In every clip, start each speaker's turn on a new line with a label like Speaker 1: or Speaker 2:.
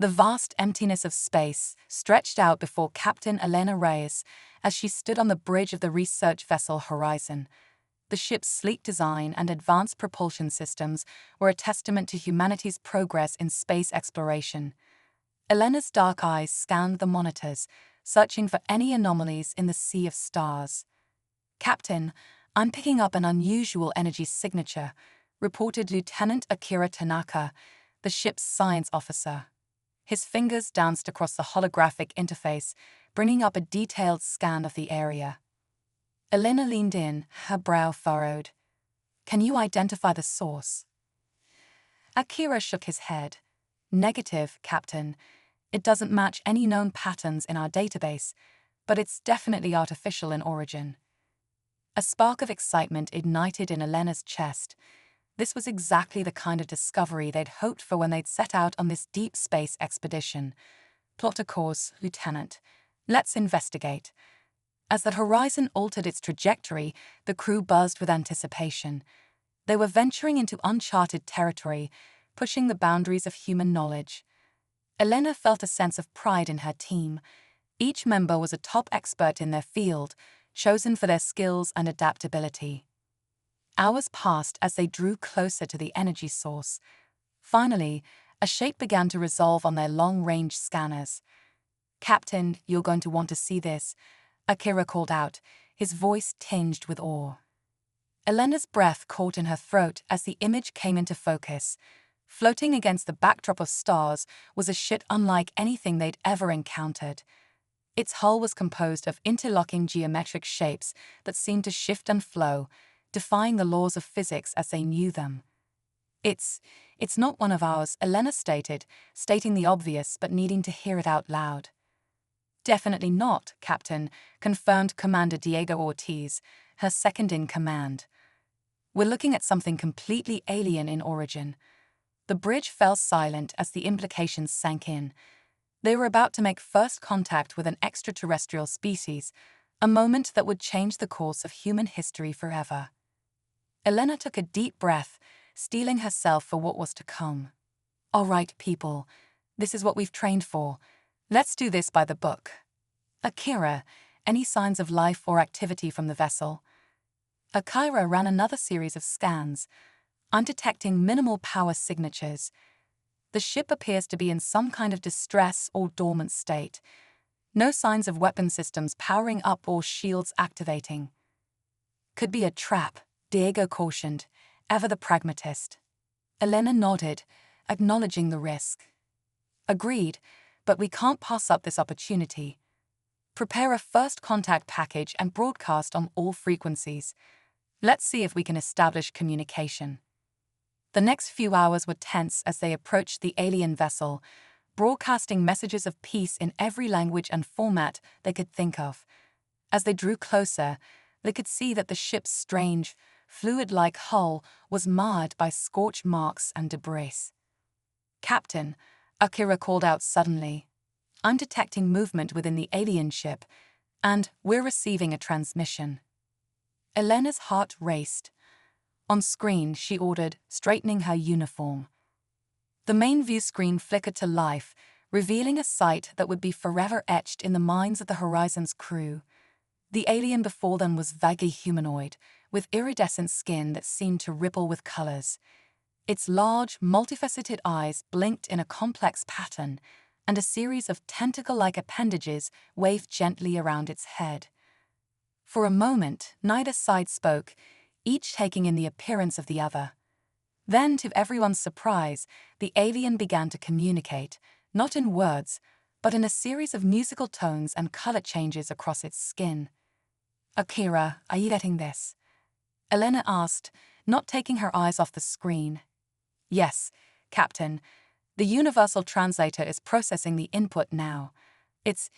Speaker 1: The vast emptiness of space stretched out before Captain Elena Reyes as she stood on the bridge of the research vessel Horizon. The ship's sleek design and advanced propulsion systems were a testament to humanity's progress in space exploration. Elena's dark eyes scanned the monitors, searching for any anomalies in the sea of stars. "Captain, I'm picking up an unusual energy signature," reported Lieutenant Akira Tanaka, the ship's science officer. His fingers danced across the holographic interface, bringing up a detailed scan of the area. Elena leaned in, her brow furrowed. "Can you identify the source?" Akira shook his head. "Negative, Captain. It doesn't match any known patterns in our database, but it's definitely artificial in origin." A spark of excitement ignited in Elena's chest. This was exactly the kind of discovery they'd hoped for when they'd set out on this deep space expedition. "Plot a course, Lieutenant. Let's investigate." As the Horizon altered its trajectory, the crew buzzed with anticipation. They were venturing into uncharted territory, pushing the boundaries of human knowledge. Elena felt a sense of pride in her team. Each member was a top expert in their field, chosen for their skills and adaptability. Hours passed as they drew closer to the energy source. Finally, a shape began to resolve on their long-range scanners. "Captain, you're going to want to see this," Akira called out, his voice tinged with awe. Elena's breath caught in her throat as the image came into focus. Floating against the backdrop of stars was a ship unlike anything they'd ever encountered. Its hull was composed of interlocking geometric shapes that seemed to shift and flow, defying the laws of physics as they knew them. It's not one of ours," Elena stated, stating the obvious but needing to hear it out loud. "Definitely not, Captain," confirmed Commander Diego Ortiz, her second-in-command. "We're looking at something completely alien in origin." The bridge fell silent as the implications sank in. They were about to make first contact with an extraterrestrial species, a moment that would change the course of human history forever. Elena took a deep breath, steeling herself for what was to come. "All right, people. This is what we've trained for. Let's do this by the book." "Akira, any signs of life or activity from the vessel?" Akira ran another series of scans. "I'm detecting minimal power signatures. The ship appears to be in some kind of distress or dormant state. No signs of weapon systems powering up or shields activating." "Could be a trap," Diego cautioned, ever the pragmatist. Elena nodded, acknowledging the risk. "Agreed, but we can't pass up this opportunity. Prepare a first contact package and broadcast on all frequencies. Let's see if we can establish communication." The next few hours were tense as they approached the alien vessel, broadcasting messages of peace in every language and format they could think of. As they drew closer, they could see that the ship's strange, fluid-like hull was marred by scorch marks and debris. "Captain," Akira called out suddenly, "I'm detecting movement within the alien ship, and we're receiving a transmission." Elena's heart raced. On screen, she ordered, straightening her uniform. The main view screen flickered to life, revealing a sight that would be forever etched in the minds of the Horizon's crew. The alien before them was vaguely humanoid, with iridescent skin that seemed to ripple with colors. Its large, multifaceted eyes blinked in a complex pattern, and a series of tentacle-like appendages waved gently around its head. For a moment, neither side spoke, each taking in the appearance of the other. Then, to everyone's surprise, the alien began to communicate, not in words, but in a series of musical tones and color changes across its skin. "Akira, are you getting this?" Elena asked, not taking her eyes off the screen. "Yes, Captain. The Universal Translator is processing the input now. It's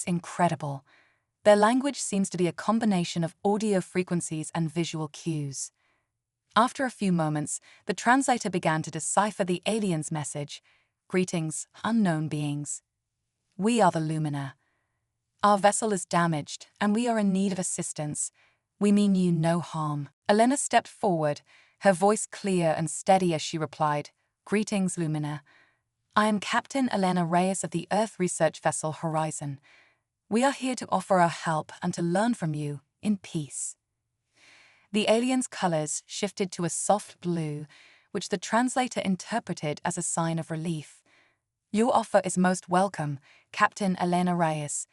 Speaker 1: incredible. Their language seems to be a combination of audio frequencies and visual cues." After a few moments, the translator began to decipher the alien's message. "Greetings, unknown beings. We are the Lumina. Our vessel is damaged, and we are in need of assistance. We mean you no harm." Elena stepped forward, her voice clear and steady as she replied, "Greetings, Lumina. I am Captain Elena Reyes of the Earth research vessel Horizon. We are here to offer our help and to learn from you in peace. The alien's colors shifted to a soft blue, which the translator interpreted as a sign of relief. Your offer is most welcome, Captain Elena Reyes.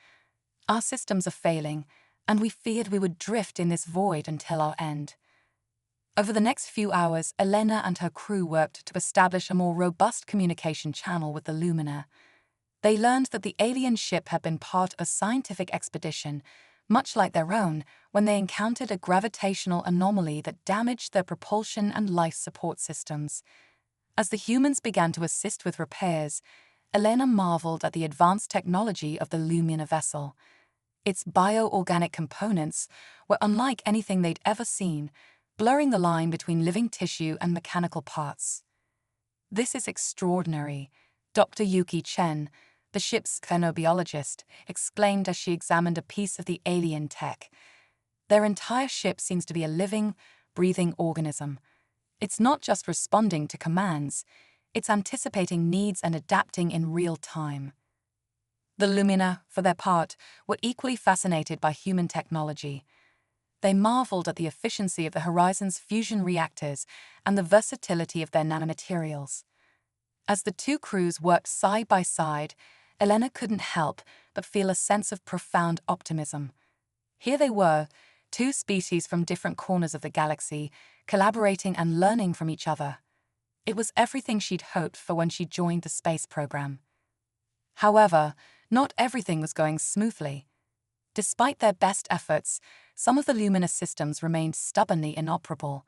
Speaker 1: Our systems are failing, and we feared we would drift in this void until our end. Over the next few hours, Elena and her crew worked to establish a more robust communication channel with the Lumina. They learned that the alien ship had been part of a scientific expedition, much like their own, when they encountered a gravitational anomaly that damaged their propulsion and life support systems. As the humans began to assist with repairs, Elena marveled at the advanced technology of the Lumina vessel. Its bioorganic components were unlike anything they'd ever seen, blurring the line between living tissue and mechanical parts. "This is extraordinary," Dr. Yuki Chen, the ship's xenobiologist, exclaimed as she examined a piece of the alien tech. "Their entire ship seems to be a living, breathing organism. It's not just responding to commands, it's anticipating needs and adapting in real time." The Lumina, for their part, were equally fascinated by human technology. They marveled at the efficiency of the Horizon's fusion reactors and the versatility of their nanomaterials. As the two crews worked side by side, Elena couldn't help but feel a sense of profound optimism. Here they were, two species from different corners of the galaxy, collaborating and learning from each other. It was everything she'd hoped for when she joined the space program. However, not everything was going smoothly. Despite their best efforts, some of the Lumina systems remained stubbornly inoperable.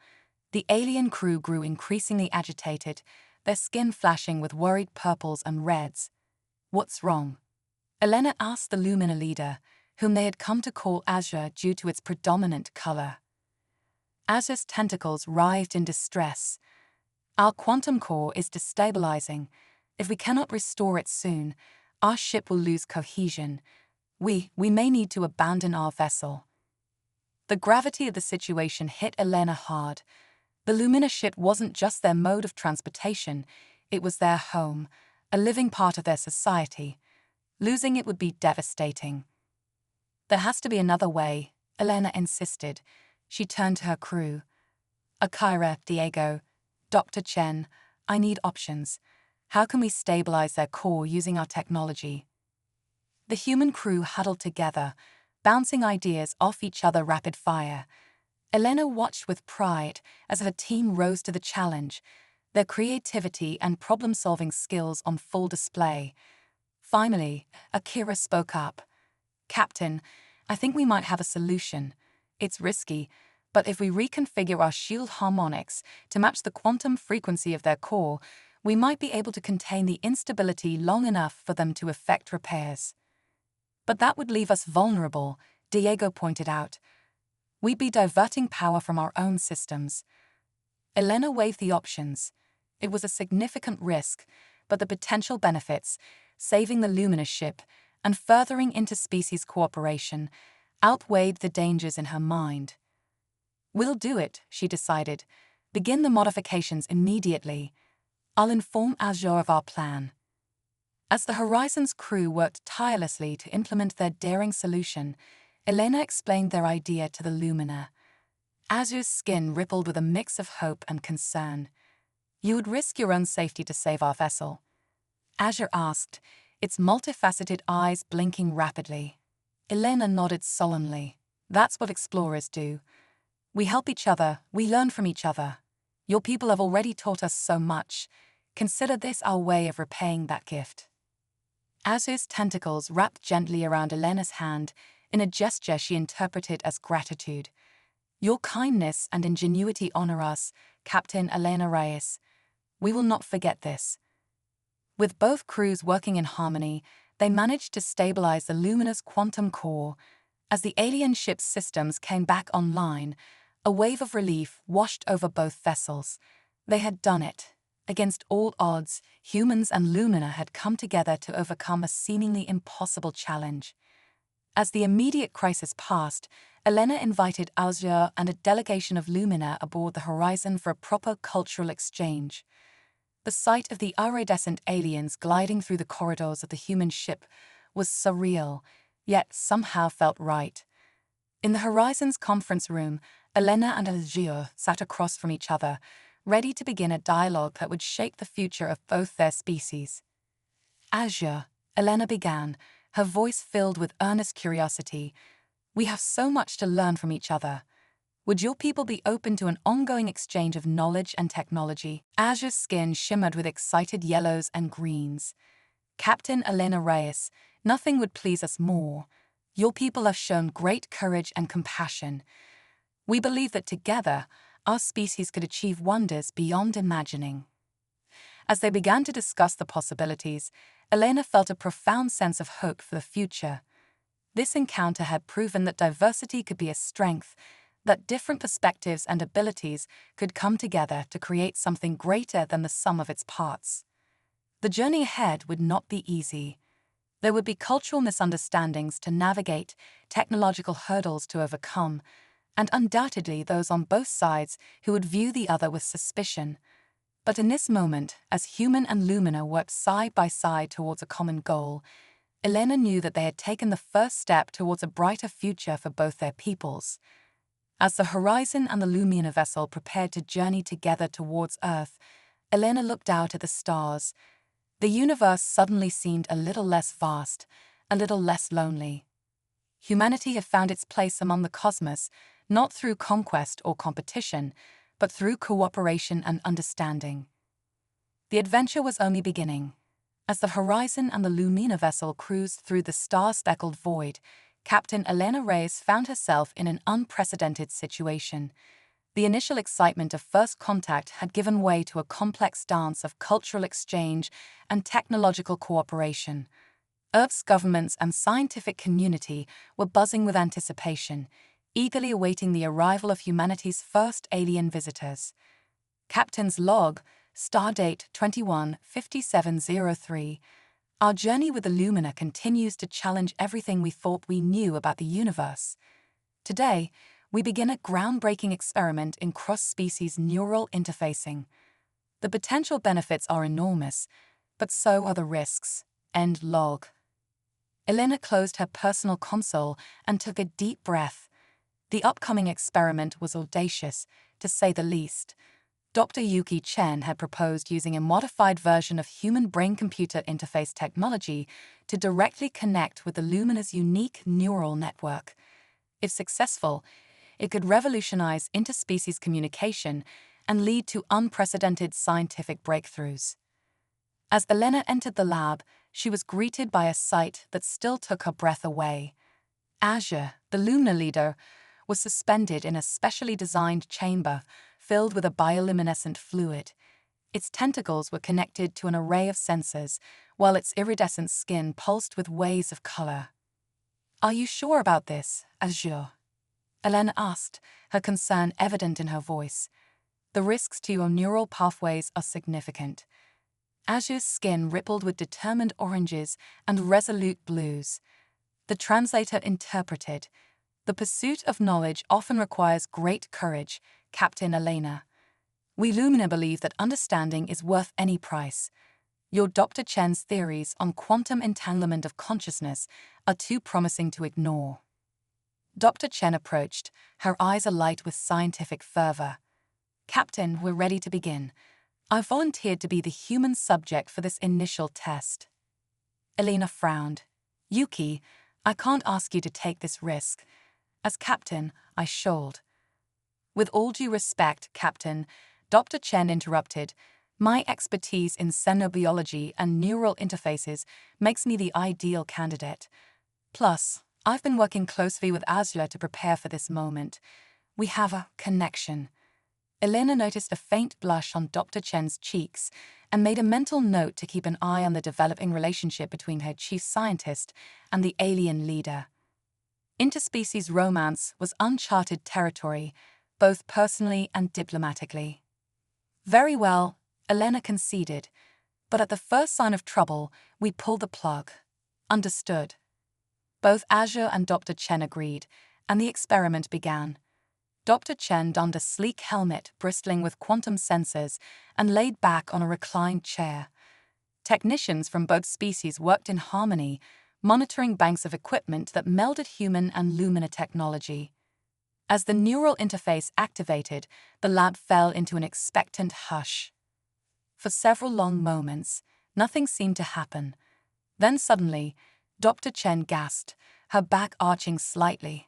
Speaker 1: The alien crew grew increasingly agitated, their skin flashing with worried purples and reds. "What's wrong?" Elena asked the Lumina leader, whom they had come to call Azure due to its predominant color. Azure's tentacles writhed in distress. "Our quantum core is destabilizing. If we cannot restore it soon, our ship will lose cohesion. We may need to abandon our vessel." The gravity of the situation hit Elena hard. The Lumina ship wasn't just their mode of transportation, it was their home, a living part of their society. Losing it would be devastating. "There has to be another way," Elena insisted. She turned to her crew. "Akira, Diego, Dr. Chen, I need options. How can we stabilize their core using our technology?" The human crew huddled together, bouncing ideas off each other rapid fire. Elena watched with pride as her team rose to the challenge, their creativity and problem-solving skills on full display. Finally, Akira spoke up. "Captain, I think we might have a solution. It's risky, but if we reconfigure our shield harmonics to match the quantum frequency of their core, we might be able to contain the instability long enough for them to effect repairs." "But that would leave us vulnerable," Diego pointed out. "We'd be diverting power from our own systems." Elena weighed the options. It was a significant risk, but the potential benefits, saving the Lumina ship and furthering interspecies cooperation, outweighed the dangers in her mind. "We'll do it," she decided. "Begin the modifications immediately. I'll inform Azure of our plan." As the Horizon's crew worked tirelessly to implement their daring solution, Elena explained their idea to the Lumina. Azure's skin rippled with a mix of hope and concern. "You would risk your own safety to save our vessel?" Azure asked, its multifaceted eyes blinking rapidly. Elena nodded solemnly. "That's what explorers do. We help each other, we learn from each other. Your people have already taught us so much. Consider this our way of repaying that gift." Azure's tentacles wrapped gently around Elena's hand in a gesture she interpreted as gratitude. "Your kindness and ingenuity honor us, Captain Elena Reyes. We will not forget this." With both crews working in harmony, they managed to stabilize the Lumina's quantum core. As the alien ship's systems came back online, a wave of relief washed over both vessels. They had done it. Against all odds, humans and Lumina had come together to overcome a seemingly impossible challenge. As the immediate crisis passed, Elena invited Azure and a delegation of Lumina aboard the Horizon for a proper cultural exchange. The sight of the iridescent aliens gliding through the corridors of the human ship was surreal, yet somehow felt right. In the Horizons conference room, Elena and Azure sat across from each other, ready to begin a dialogue that would shape the future of both their species. Azure, Elena began, her voice filled with earnest curiosity. We have so much to learn from each other. Would your people be open to an ongoing exchange of knowledge and technology? Azure's skin shimmered with excited yellows and greens. Captain Elena Reyes, nothing would please us more. Your people have shown great courage and compassion. We believe that together, our species could achieve wonders beyond imagining. As they began to discuss the possibilities, Elena felt a profound sense of hope for the future. This encounter had proven that diversity could be a strength, that different perspectives and abilities could come together to create something greater than the sum of its parts. The journey ahead would not be easy. There would be cultural misunderstandings to navigate, technological hurdles to overcome, and undoubtedly those on both sides who would view the other with suspicion. But in this moment, as Human and Lumina worked side by side towards a common goal, Elena knew that they had taken the first step towards a brighter future for both their peoples. As the Horizon and the Lumina vessel prepared to journey together towards Earth, Elena looked out at the stars. The universe suddenly seemed a little less vast, a little less lonely. Humanity had found its place among the cosmos, not through conquest or competition, but through cooperation and understanding. The adventure was only beginning. As the Horizon and the Lumina vessel cruised through the star-speckled void, Captain Elena Reyes found herself in an unprecedented situation. The initial excitement of first contact had given way to a complex dance of cultural exchange and technological cooperation. Earth's governments and scientific community were buzzing with anticipation, eagerly awaiting the arrival of humanity's first alien visitors. Captain's log, stardate 215703. Our journey with the Lumina continues to challenge everything we thought we knew about the universe. Today, we begin a groundbreaking experiment in cross-species neural interfacing. The potential benefits are enormous, but so are the risks. End log. Elena closed her personal console and took a deep breath. The upcoming experiment was audacious, to say the least. Dr. Yuki Chen had proposed using a modified version of human brain-computer interface technology to directly connect with the Lumina's unique neural network. If successful, it could revolutionize interspecies communication and lead to unprecedented scientific breakthroughs. As Elena entered the lab, she was greeted by a sight that still took her breath away. Azure, the Lumina leader, was suspended in a specially designed chamber filled with a bioluminescent fluid. Its tentacles were connected to an array of sensors, while its iridescent skin pulsed with waves of color. "Are you sure about this, Azure?" Elena asked, her concern evident in her voice. "The risks to your neural pathways are significant." Azure's skin rippled with determined oranges and resolute blues. The translator interpreted, "The pursuit of knowledge often requires great courage, Captain Elena. We Lumina believe that understanding is worth any price. Your Dr. Chen's theories on quantum entanglement of consciousness are too promising to ignore." Dr. Chen approached, her eyes alight with scientific fervor. "Captain, we're ready to begin. I volunteered to be the human subject for this initial test." Elena frowned. "Yuki, I can't ask you to take this risk. As captain, I should." "With all due respect, Captain," Dr. Chen interrupted, "my expertise in xenobiology and neural interfaces makes me the ideal candidate. Plus, I've been working closely with Azure to prepare for this moment. We have a connection." Elena noticed a faint blush on Dr. Chen's cheeks and made a mental note to keep an eye on the developing relationship between her chief scientist and the alien leader. Interspecies romance was uncharted territory, both personally and diplomatically. "Very well," Elena conceded, "but at the first sign of trouble, we pull the plug." "Understood." Both Azure and Dr. Chen agreed, and the experiment began. Dr. Chen donned a sleek helmet bristling with quantum sensors and laid back on a reclined chair. Technicians from both species worked in harmony, monitoring banks of equipment that melded human and Lumina technology. As the neural interface activated, the lab fell into an expectant hush. For several long moments, nothing seemed to happen. Then suddenly, Dr. Chen gasped, her back arching slightly.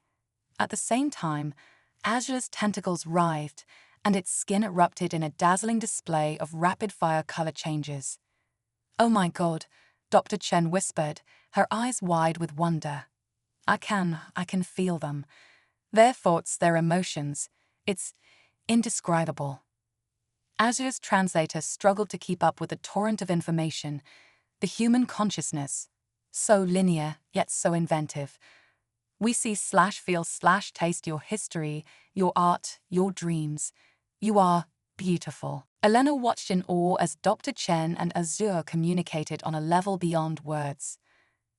Speaker 1: At the same time, Azure's tentacles writhed, and its skin erupted in a dazzling display of rapid-fire color changes. "Oh my God," Dr. Chen whispered, her eyes wide with wonder. I can feel them. Their thoughts, their emotions. It's indescribable." Azure's translator struggled to keep up with the torrent of information. The human consciousness. So linear, yet so inventive. We see /feel /taste your history, your art, your dreams. You are beautiful. Elena watched in awe as Dr. Chen and Azure communicated on a level beyond words.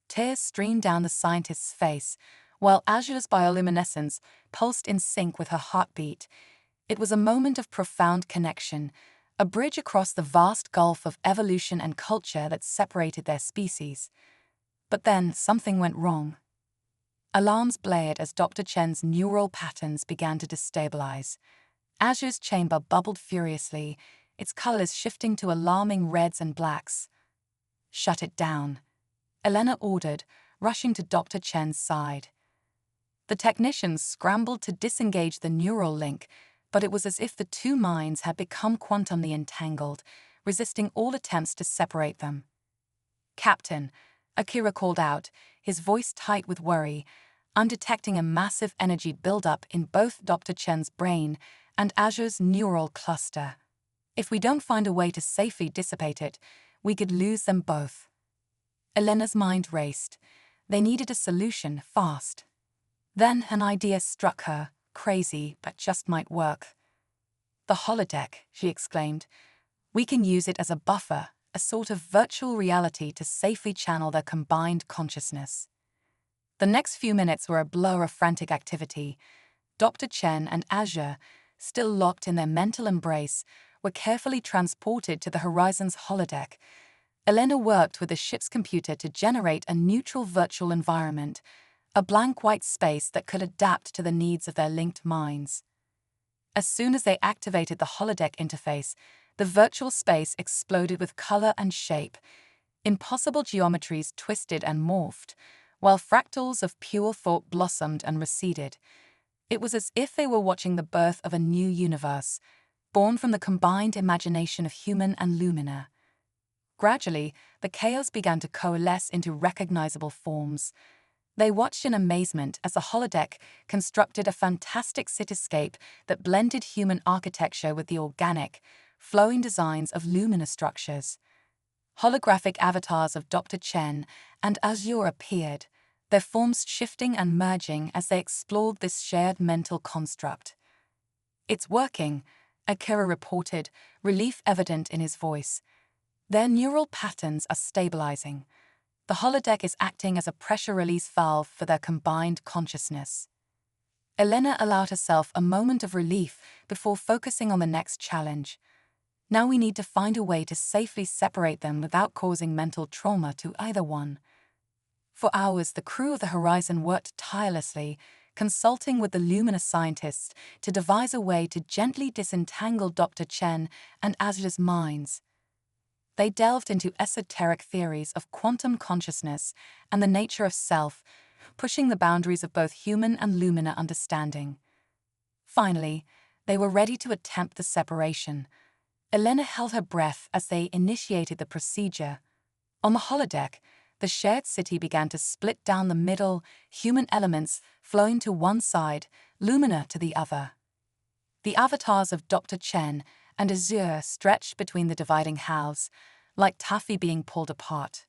Speaker 1: Tears streamed down the scientist's face, while Azure's bioluminescence pulsed in sync with her heartbeat. It was a moment of profound connection, a bridge across the vast gulf of evolution and culture that separated their species. But then something went wrong. Alarms blared as Dr. Chen's neural patterns began to destabilize. Azure's chamber bubbled furiously, its colors shifting to alarming reds and blacks. "Shut it down," Elena ordered, rushing to Dr. Chen's side. The technicians scrambled to disengage the neural link, but it was as if the two minds had become quantumly entangled, resisting all attempts to separate them. "Captain," Akira called out, his voice tight with worry, "I'm detecting a massive energy buildup in both Dr. Chen's brain and Azure's neural cluster. If we don't find a way to safely dissipate it, we could lose them both." Elena's mind raced. They needed a solution fast. Then an idea struck her, crazy, but just might work. "The holodeck," she exclaimed. "We can use it as a buffer, a sort of virtual reality to safely channel their combined consciousness." The next few minutes were a blur of frantic activity. Dr. Chen and Azure, still locked in their mental embrace, were carefully transported to the Horizon's holodeck. Elena worked with the ship's computer to generate a neutral virtual environment, a blank white space that could adapt to the needs of their linked minds. As soon as they activated the holodeck interface, the virtual space exploded with color and shape. Impossible geometries twisted and morphed, while fractals of pure thought blossomed and receded. It was as if they were watching the birth of a new universe, born from the combined imagination of human and Lumina. Gradually, the chaos began to coalesce into recognizable forms. They watched in amazement as the holodeck constructed a fantastic cityscape that blended human architecture with the organic, flowing designs of Lumina structures. Holographic avatars of Dr. Chen and Azure appeared, their forms shifting and merging as they explored this shared mental construct. "It's working," Akira reported, relief evident in his voice. "Their neural patterns are stabilizing. The holodeck is acting as a pressure release valve for their combined consciousness." Elena allowed herself a moment of relief before focusing on the next challenge. Now we need to find a way to safely separate them without causing mental trauma to either one. For hours, the crew of the Horizon worked tirelessly, consulting with the Lumina scientists to devise a way to gently disentangle Dr. Chen and Azure's minds. They delved into esoteric theories of quantum consciousness and the nature of self, pushing the boundaries of both human and Lumina understanding. Finally, they were ready to attempt the separation. Elena held her breath as they initiated the procedure. On the holodeck, the shared city began to split down the middle, human elements flowing to one side, Lumina to the other. The avatars of Dr. Chen and Azure stretched between the dividing halves, like taffy being pulled apart.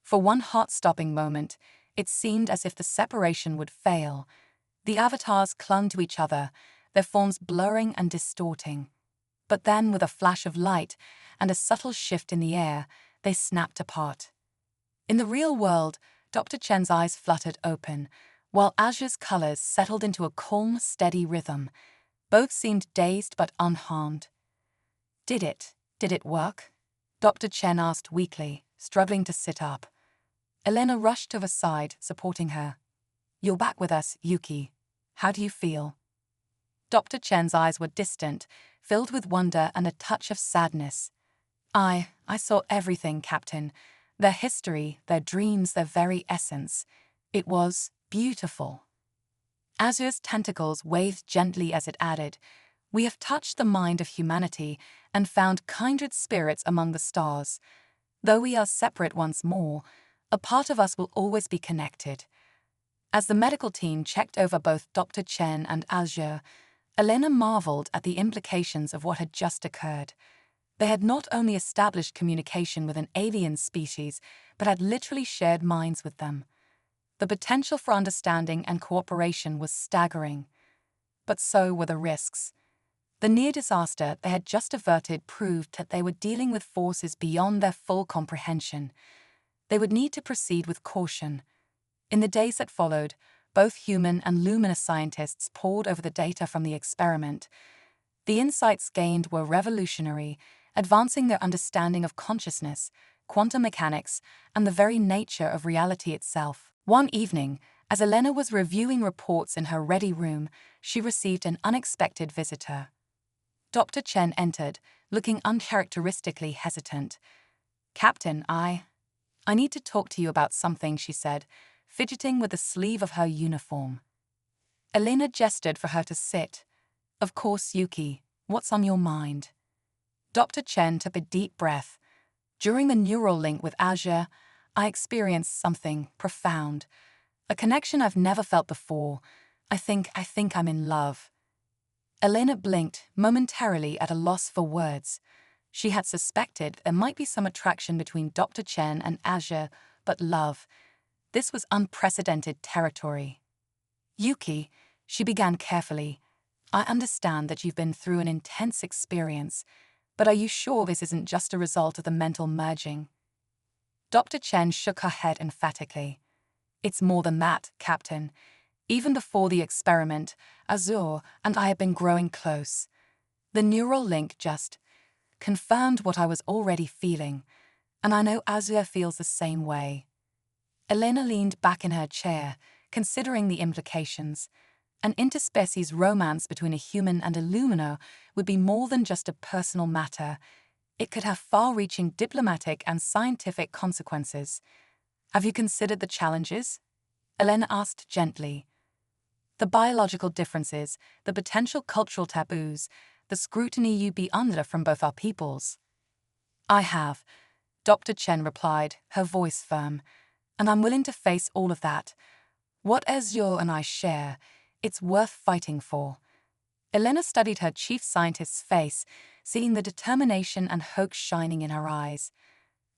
Speaker 1: For one heart-stopping moment, it seemed as if the separation would fail. The avatars clung to each other, their forms blurring and distorting. But then, with a flash of light and a subtle shift in the air, they snapped apart. In the real world, Dr. Chen's eyes fluttered open, while Azure's colors settled into a calm, steady rhythm. Both seemed dazed but unharmed. Did it work? Dr. Chen asked weakly, struggling to sit up. Elena rushed to her side, supporting her. You're back with us, Yuki. How do you feel? Dr. Chen's eyes were distant, filled with wonder and a touch of sadness. I saw everything, Captain. Their history, their dreams, their very essence. It was beautiful. Azure's tentacles waved gently as it added, We have touched the mind of humanity and found kindred spirits among the stars. Though we are separate once more, a part of us will always be connected. As the medical team checked over both Dr. Chen and Azure, Elena marveled at the implications of what had just occurred. They had not only established communication with an alien species, but had literally shared minds with them. The potential for understanding and cooperation was staggering. But so were the risks. The near disaster they had just averted proved that they were dealing with forces beyond their full comprehension. They would need to proceed with caution. In the days that followed, both human and luminous scientists pored over the data from the experiment. The insights gained were revolutionary, advancing their understanding of consciousness, quantum mechanics, and the very nature of reality itself. One evening, as Elena was reviewing reports in her ready room, she received an unexpected visitor. Dr. Chen entered, looking uncharacteristically hesitant. Captain, I need to talk to you about something, she said, fidgeting with the sleeve of her uniform. Elena gestured for her to sit. Of course, Yuki, what's on your mind? Dr. Chen took a deep breath. During the neural link with Azure, I experienced something profound. A connection I've never felt before. I think I'm in love. Elena blinked, momentarily at a loss for words. She had suspected there might be some attraction between Dr. Chen and Azure, but love. This was unprecedented territory. Yuki, she began carefully, I understand that you've been through an intense experience, but are you sure this isn't just a result of the mental merging? Dr. Chen shook her head emphatically. It's more than that, Captain. Even before the experiment, Azure and I have been growing close. The neural link just confirmed what I was already feeling, and I know Azure feels the same way. Elena leaned back in her chair, considering the implications. An interspecies romance between a human and a Lumina would be more than just a personal matter. It could have far-reaching diplomatic and scientific consequences. Have you considered the challenges? Elena asked gently. The biological differences, the potential cultural taboos, the scrutiny you'd be under from both our peoples. I have, Dr. Chen replied, her voice firm, and I'm willing to face all of that. What Azure and I share, it's worth fighting for. Elena studied her chief scientist's face, seeing the determination and hope shining in her eyes.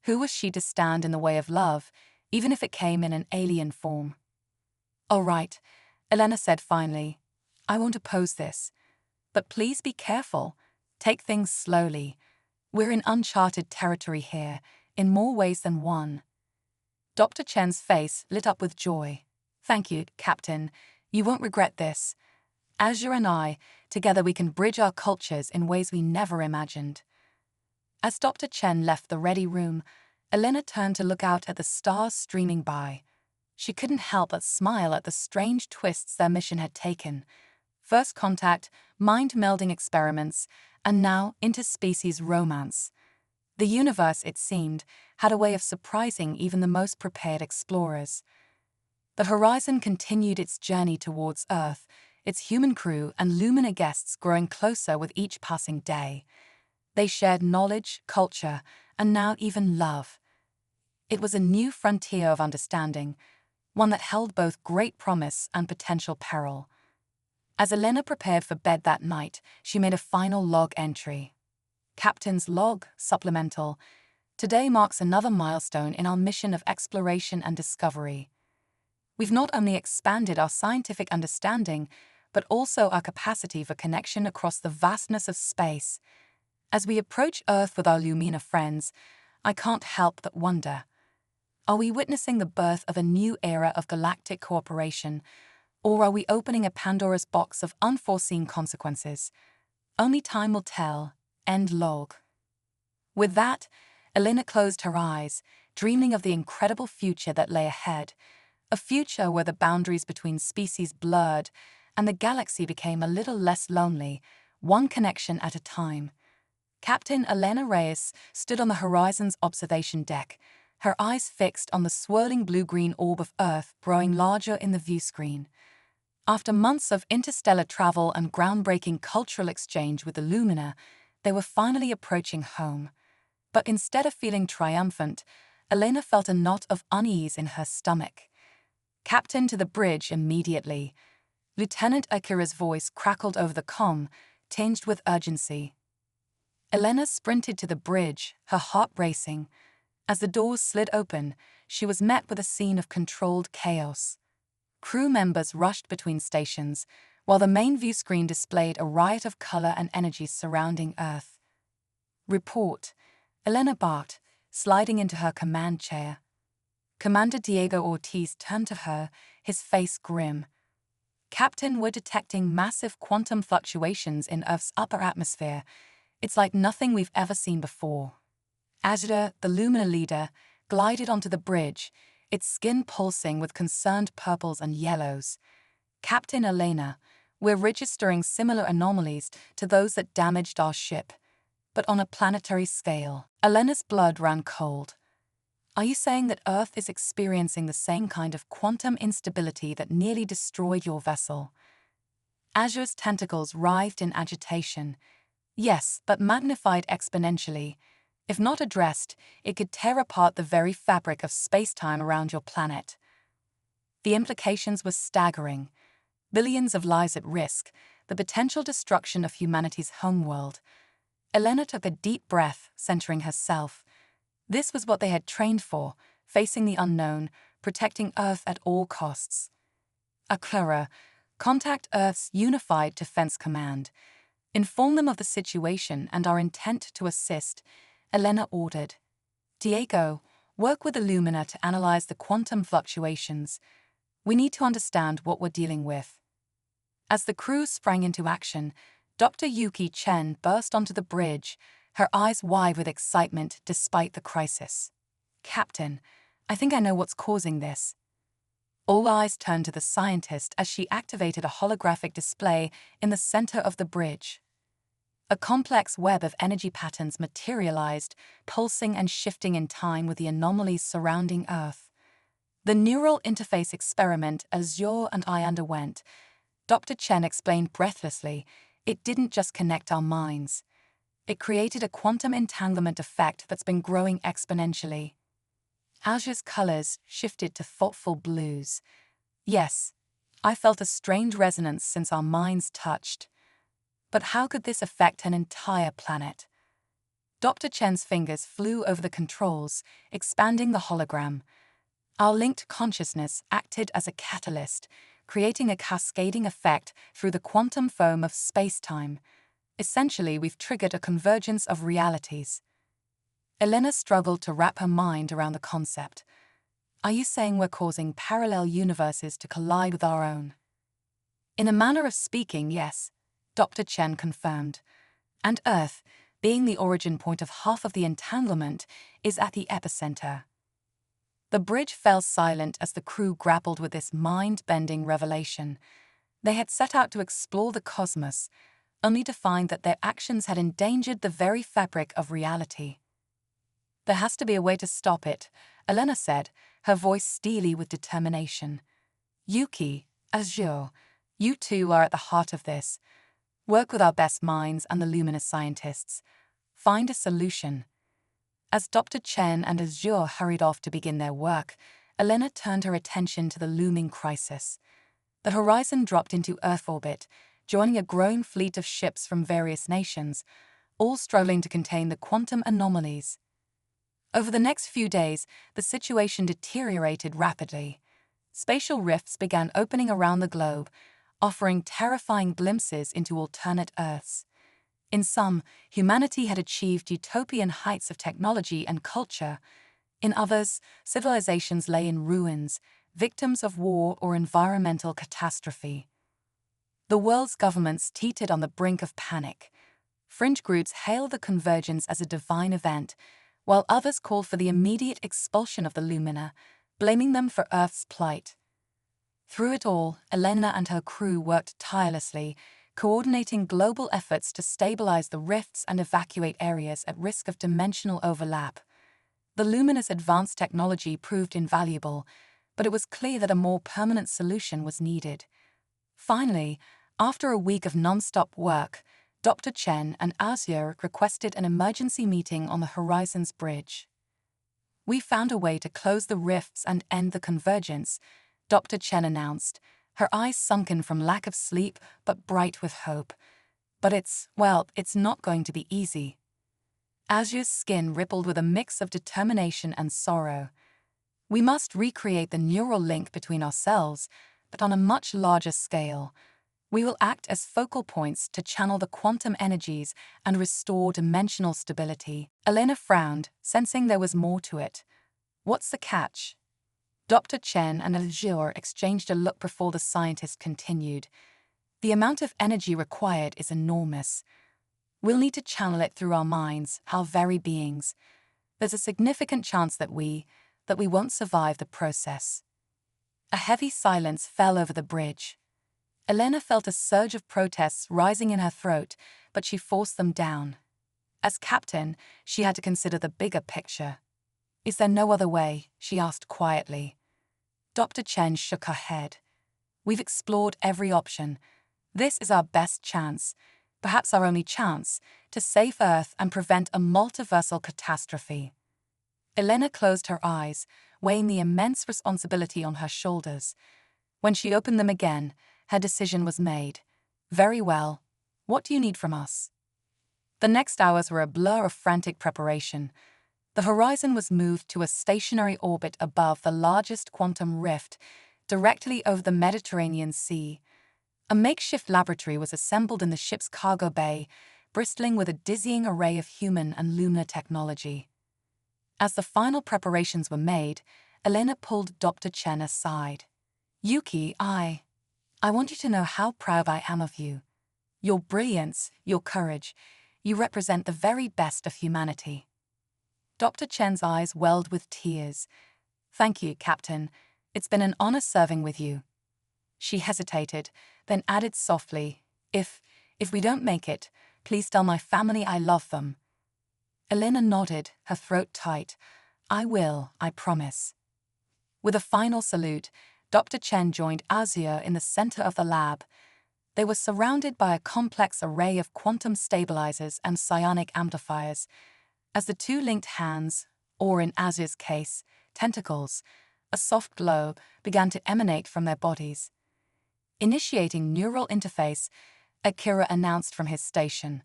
Speaker 1: Who was she to stand in the way of love, even if it came in an alien form? All right, Elena said finally. I won't oppose this. But please be careful. Take things slowly. We're in uncharted territory here, in more ways than one. Dr. Chen's face lit up with joy. Thank you, Captain. You won't regret this. Azure and I, together we can bridge our cultures in ways we never imagined. As Dr. Chen left the ready room, Elena turned to look out at the stars streaming by. She couldn't help but smile at the strange twists their mission had taken. First contact, mind-melding experiments, and now interspecies romance. The universe, it seemed, had a way of surprising even the most prepared explorers. The Horizon continued its journey towards Earth, its human crew and Lumina guests growing closer with each passing day. They shared knowledge, culture, and now even love. It was a new frontier of understanding, one that held both great promise and potential peril. As Elena prepared for bed that night, she made a final log entry. Captain's log, supplemental. Today marks another milestone in our mission of exploration and discovery. We've not only expanded our scientific understanding, but also our capacity for connection across the vastness of space. As we approach Earth with our Lumina friends, I can't help but wonder, Are we witnessing the birth of a new era of galactic cooperation, or are we opening a Pandora's box of unforeseen consequences? Only time will tell. End log. With that, Elena closed her eyes, dreaming of the incredible future that lay ahead, a future where the boundaries between species blurred and the galaxy became a little less lonely, one connection at a time. Captain Elena Reyes stood on the horizon's observation deck, her eyes fixed on the swirling blue-green orb of Earth growing larger in the view screen. After months of interstellar travel and groundbreaking cultural exchange with the Lumina, they were finally approaching home. But instead of feeling triumphant, Elena felt a knot of unease in her stomach. "Captain, to the bridge immediately." Lieutenant Akira's voice crackled over the comm, tinged with urgency. Elena sprinted to the bridge, her heart racing. As the doors slid open, she was met with a scene of controlled chaos. Crew members rushed between stations, while the main view screen displayed a riot of color and energy surrounding Earth. "Report," Elena barked, sliding into her command chair. Commander Diego Ortiz turned to her, his face grim. "Captain, we're detecting massive quantum fluctuations in Earth's upper atmosphere. It's like nothing we've ever seen before." Azure, the Lumina leader, glided onto the bridge, its skin pulsing with concerned purples and yellows. "Captain Elena, we're registering similar anomalies to those that damaged our ship, but on a planetary scale." Elena's blood ran cold. "Are you saying that Earth is experiencing the same kind of quantum instability that nearly destroyed your vessel?" Azure's tentacles writhed in agitation. "Yes, but magnified exponentially. If not addressed, it could tear apart the very fabric of space-time around your planet." The implications were staggering. Billions of lives at risk, the potential destruction of humanity's homeworld. Elena took a deep breath, centering herself. This was what they had trained for, facing the unknown, protecting Earth at all costs. "Akira, contact Earth's Unified Defense Command. Inform them of the situation and our intent to assist," Elena ordered. "Diego, work with the Lumina to analyze the quantum fluctuations. We need to understand what we're dealing with." As the crew sprang into action, Dr. Yuki Chen burst onto the bridge, her eyes wide with excitement despite the crisis. "Captain, I think I know what's causing this." All eyes turned to the scientist as she activated a holographic display in the center of the bridge. A complex web of energy patterns materialized, pulsing and shifting in time with the anomalies surrounding Earth. "The neural interface experiment Azure and I underwent," Dr. Chen explained breathlessly, "it didn't just connect our minds. It created a quantum entanglement effect that's been growing exponentially." Azure's colors shifted to thoughtful blues. "Yes, I felt a strange resonance since our minds touched. But how could this affect an entire planet?" Dr. Chen's fingers flew over the controls, expanding the hologram. "Our linked consciousness acted as a catalyst, creating a cascading effect through the quantum foam of space-time. Essentially, we've triggered a convergence of realities." Elena struggled to wrap her mind around the concept. "Are you saying we're causing parallel universes to collide with our own?" "In a manner of speaking, yes," Dr. Chen confirmed. "And Earth, being the origin point of half of the entanglement, is at the epicenter." The bridge fell silent as the crew grappled with this mind-bending revelation. They had set out to explore the cosmos, only to find that their actions had endangered the very fabric of reality. "There has to be a way to stop it," Elena said, her voice steely with determination. "Yuki, Azure, you two are at the heart of this. Work with our best minds and the luminous scientists. Find a solution." As Dr. Chen and Azure hurried off to begin their work, Elena turned her attention to the looming crisis. The horizon dropped into Earth orbit, joining a growing fleet of ships from various nations, all struggling to contain the quantum anomalies. Over the next few days, the situation deteriorated rapidly. Spatial rifts began opening around the globe, offering terrifying glimpses into alternate Earths. In some, humanity had achieved utopian heights of technology and culture. In others, civilizations lay in ruins, victims of war or environmental catastrophe. The world's governments teetered on the brink of panic. Fringe groups hailed the convergence as a divine event, while others called for the immediate expulsion of the Lumina, blaming them for Earth's plight. Through it all, Elena and her crew worked tirelessly, coordinating global efforts to stabilize the rifts and evacuate areas at risk of dimensional overlap. The Lumina's advanced technology proved invaluable, but it was clear that a more permanent solution was needed. Finally, after a week of non-stop work, Dr. Chen and Azure requested an emergency meeting on the Horizon's bridge. "We found a way to close the rifts and end the convergence," Dr. Chen announced, her eyes sunken from lack of sleep but bright with hope. "But it's not going to be easy." Azure's skin rippled with a mix of determination and sorrow. "We must recreate the neural link between ourselves, but on a much larger scale. We will act as focal points to channel the quantum energies and restore dimensional stability." Elena frowned, sensing there was more to it. "What's the catch?" Dr. Chen and Azure exchanged a look before the scientist continued. "The amount of energy required is enormous. We'll need to channel it through our minds, our very beings. There's a significant chance that we won't survive the process." A heavy silence fell over the bridge. Elena felt a surge of protests rising in her throat, but she forced them down. As captain, she had to consider the bigger picture. "Is there no other way?" she asked quietly. Dr. Chen shook her head. "We've explored every option. This is our best chance, perhaps our only chance, to save Earth and prevent a multiversal catastrophe." Elena closed her eyes, weighing the immense responsibility on her shoulders. When she opened them again, her decision was made. "Very well. What do you need from us?" The next hours were a blur of frantic preparation. The Horizon was moved to a stationary orbit above the largest quantum rift, directly over the Mediterranean Sea. A makeshift laboratory was assembled in the ship's cargo bay, bristling with a dizzying array of human and lunar technology. As the final preparations were made, Elena pulled Dr. Chen aside. "Yuki, I want you to know how proud I am of you. Your brilliance, your courage, you represent the very best of humanity." Dr. Chen's eyes welled with tears. "Thank you, Captain. It's been an honor serving with you." She hesitated, then added softly, If we don't make it, please tell my family I love them." Elena nodded, her throat tight. "I will, I promise." With a final salute, Dr. Chen joined Azure in the center of the lab. They were surrounded by a complex array of quantum stabilizers and psionic amplifiers. As the two linked hands, or in Azure's case, tentacles, a soft glow began to emanate from their bodies. Initiating neural interface, Akira announced from his station.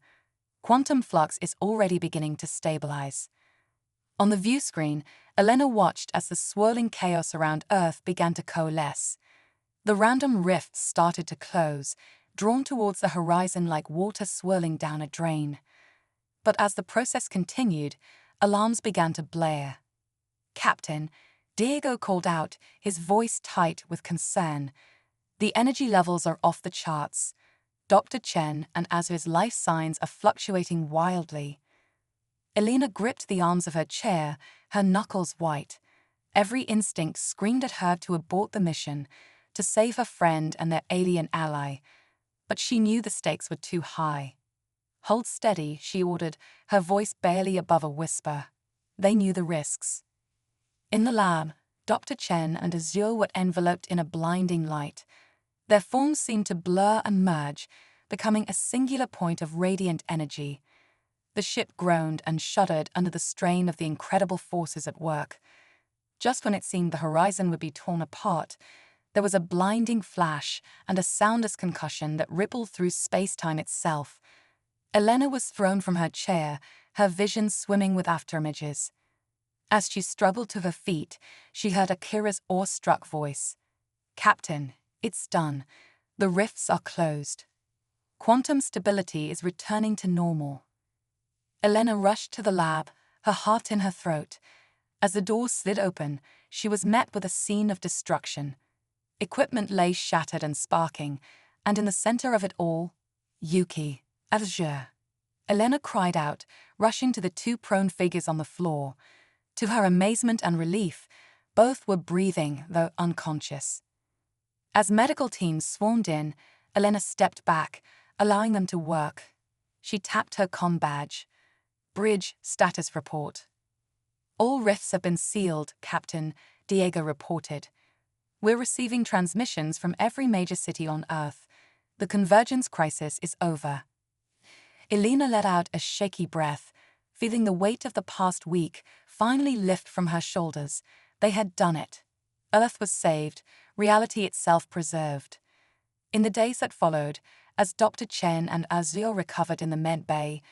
Speaker 1: "Quantum flux is already beginning to stabilize." On the view screen, Elena watched as the swirling chaos around Earth began to coalesce. The random rifts started to close, drawn towards the horizon like water swirling down a drain. But as the process continued, alarms began to blare. "Captain," Diego called out, his voice tight with concern. "The energy levels are off the charts. Dr. Chen and Azure's life signs are fluctuating wildly." Elena gripped the arms of her chair, her knuckles white. Every instinct screamed at her to abort the mission, to save her friend and their alien ally. But she knew the stakes were too high. "Hold steady," she ordered, her voice barely above a whisper. They knew the risks. In the lab, Dr. Chen and Azure were enveloped in a blinding light. Their forms seemed to blur and merge, becoming a singular point of radiant energy. The ship groaned and shuddered under the strain of the incredible forces at work. Just when it seemed the horizon would be torn apart, there was a blinding flash and a soundless concussion that rippled through space-time itself. Elena was thrown from her chair, her vision swimming with afterimages. As she struggled to her feet, she heard Akira's awestruck voice. "Captain, it's done. The rifts are closed. Quantum stability is returning to normal." Elena rushed to the lab, her heart in her throat. As the door slid open, she was met with a scene of destruction. Equipment lay shattered and sparking, and in the center of it all, Yuki, Azure. Elena cried out, rushing to the two prone figures on the floor. To her amazement and relief, both were breathing, though unconscious. As medical teams swarmed in, Elena stepped back, allowing them to work. She tapped her comm badge. Bridge status report. All rifts have been sealed, Captain, Diego reported. We're receiving transmissions from every major city on Earth. The convergence crisis is over. Elena let out a shaky breath, feeling the weight of the past week finally lift from her shoulders. They had done it. Earth was saved, reality itself preserved. In the days that followed, as Dr. Chen and Azure recovered in the med bay,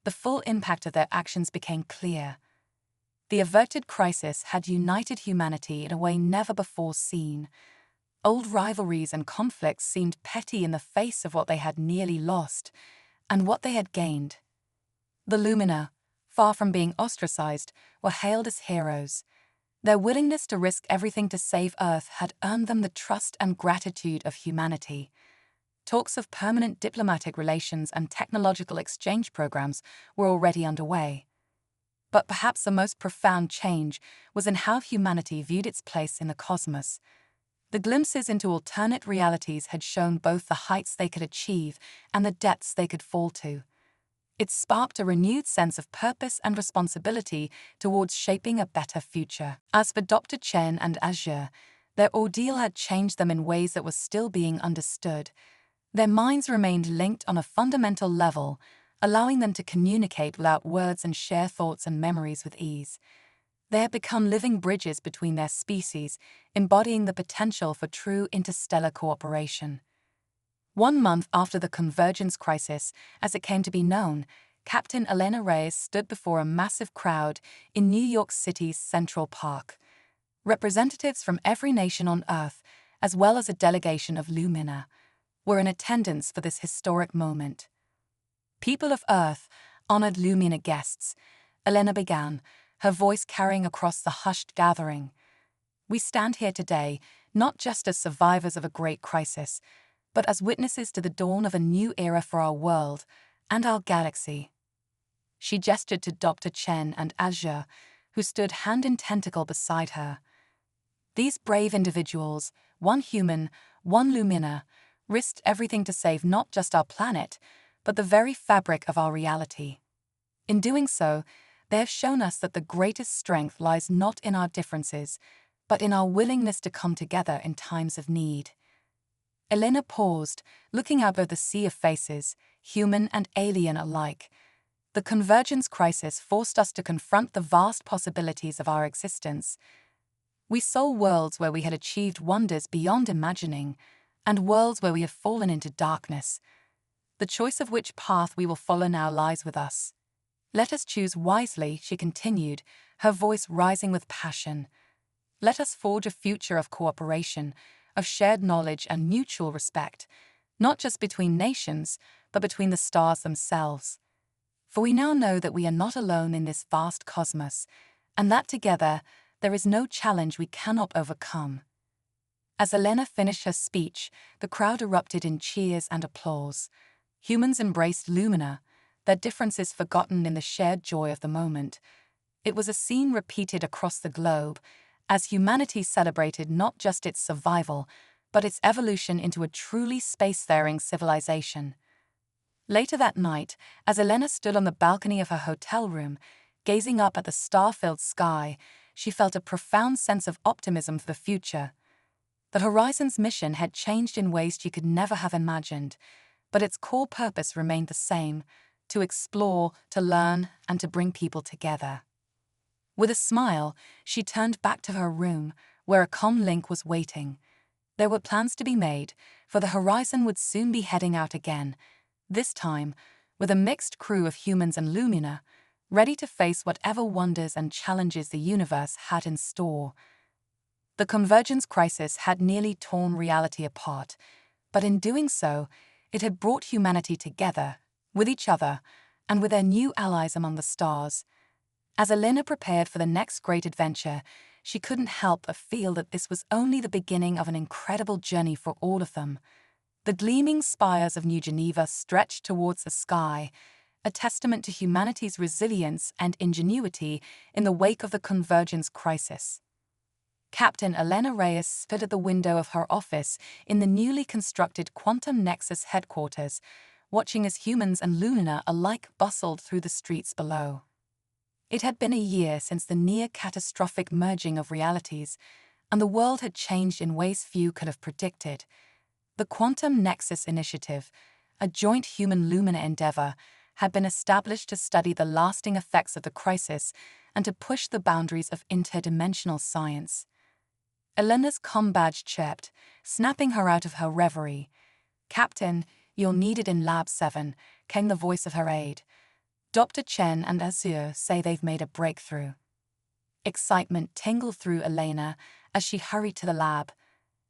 Speaker 1: the full impact of their actions became clear. The averted crisis had united humanity in a way never before seen. Old rivalries and conflicts seemed petty in the face of what they had nearly lost, and what they had gained. The Lumina, far from being ostracized, were hailed as heroes. Their willingness to risk everything to save Earth had earned them the trust and gratitude of humanity. Talks of permanent diplomatic relations and technological exchange programs were already underway. But perhaps the most profound change was in how humanity viewed its place in the cosmos. The glimpses into alternate realities had shown both the heights they could achieve and the depths they could fall to. It sparked a renewed sense of purpose and responsibility towards shaping a better future. As for Dr. Chen and Azure, their ordeal had changed them in ways that were still being understood. Their minds remained linked on a fundamental level, allowing them to communicate without words and share thoughts and memories with ease. They had become living bridges between their species, embodying the potential for true interstellar cooperation. 1 month after the convergence crisis, as it came to be known, Captain Elena Reyes stood before a massive crowd in New York City's Central Park. Representatives from every nation on Earth, as well as a delegation of Lumina, were in attendance for this historic moment. People of Earth, honored Lumina guests, Elena began, her voice carrying across the hushed gathering. We stand here today, not just as survivors of a great crisis, but as witnesses to the dawn of a new era for our world and our galaxy. She gestured to Dr. Chen and Azure, who stood hand in tentacle beside her. These brave individuals, one human, one Lumina, risked everything to save not just our planet, but the very fabric of our reality. In doing so, they have shown us that the greatest strength lies not in our differences, but in our willingness to come together in times of need. Elena paused, looking out over the sea of faces, human and alien alike. The convergence crisis forced us to confront the vast possibilities of our existence. We saw worlds where we had achieved wonders beyond imagining, and worlds where we have fallen into darkness. The choice of which path we will follow now lies with us. Let us choose wisely, she continued, her voice rising with passion. Let us forge a future of cooperation, of shared knowledge and mutual respect, not just between nations, but between the stars themselves. For we now know that we are not alone in this vast cosmos, and that together there is no challenge we cannot overcome. As Elena finished her speech, the crowd erupted in cheers and applause. Humans embraced Lumina, their differences forgotten in the shared joy of the moment. It was a scene repeated across the globe, as humanity celebrated not just its survival, but its evolution into a truly spacefaring civilization. Later that night, as Elena stood on the balcony of her hotel room, gazing up at the star-filled sky, she felt a profound sense of optimism for the future. The Horizon's mission had changed in ways she could never have imagined, but its core purpose remained the same: to explore, to learn, and to bring people together. With a smile, she turned back to her room, where a comlink was waiting. There were plans to be made, for the Horizon would soon be heading out again, this time with a mixed crew of humans and Lumina, ready to face whatever wonders and challenges the universe had in store. The convergence crisis had nearly torn reality apart, but in doing so, it had brought humanity together, with each other, and with their new allies among the stars. As Elena prepared for the next great adventure, she couldn't help but feel that this was only the beginning of an incredible journey for all of them. The gleaming spires of New Geneva stretched towards the sky, a testament to humanity's resilience and ingenuity in the wake of the convergence crisis. Captain Elena Reyes stood at the window of her office in the newly constructed Quantum Nexus headquarters, watching as humans and Lumina alike bustled through the streets below. It had been a year since the near-catastrophic merging of realities, and the world had changed in ways few could have predicted. The Quantum Nexus Initiative, a joint human-Lumina endeavor, had been established to study the lasting effects of the crisis and to push the boundaries of interdimensional science. Elena's comm badge chirped, snapping her out of her reverie. "Captain, you're needed in Lab 7, came the voice of her aide. Dr. Chen and Azure say they've made a breakthrough. Excitement tingled through Elena as she hurried to the lab.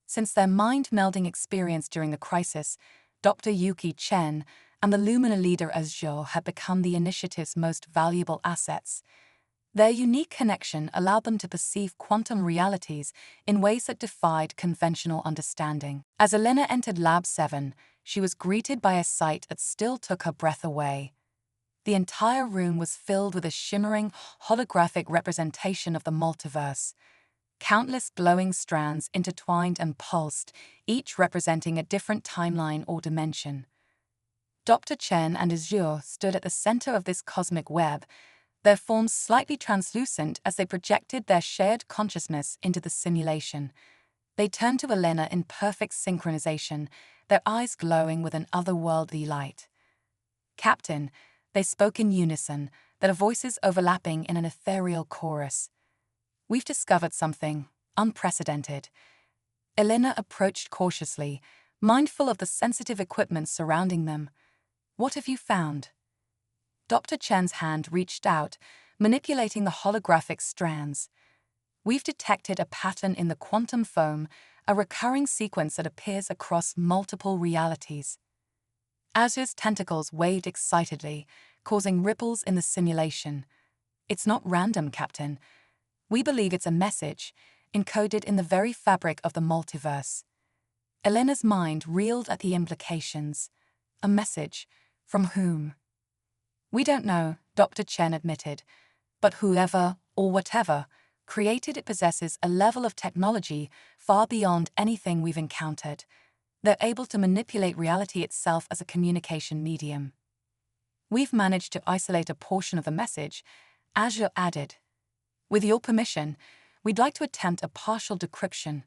Speaker 1: Since their mind-melding experience during the crisis, Dr. Yuki Chen and the Lumina leader Azure had become the initiative's most valuable assets. Their unique connection allowed them to perceive quantum realities in ways that defied conventional understanding. As Elena entered Lab 7, she was greeted by a sight that still took her breath away. The entire room was filled with a shimmering, holographic representation of the multiverse. Countless glowing strands intertwined and pulsed, each representing a different timeline or dimension. Dr. Chen and Azure stood at the center of this cosmic web, their forms slightly translucent as they projected their shared consciousness into the simulation. They turned to Elena in perfect synchronization, their eyes glowing with an otherworldly light. "Captain," they spoke in unison, their voices overlapping in an ethereal chorus. "We've discovered something unprecedented." Elena approached cautiously, mindful of the sensitive equipment surrounding them. "What have you found?" Dr. Chen's hand reached out, manipulating the holographic strands. "We've detected a pattern in the quantum foam, a recurring sequence that appears across multiple realities." Azure's tentacles waved excitedly, causing ripples in the simulation. "It's not random, Captain. We believe it's a message, encoded in the very fabric of the multiverse." Elena's mind reeled at the implications. A message? From whom? "We don't know," Dr. Chen admitted, "but whoever, or whatever, created it possesses a level of technology far beyond anything we've encountered. They're able to manipulate reality itself as a communication medium." "We've managed to isolate a portion of the message," Azure added. "With your permission, we'd like to attempt a partial decryption."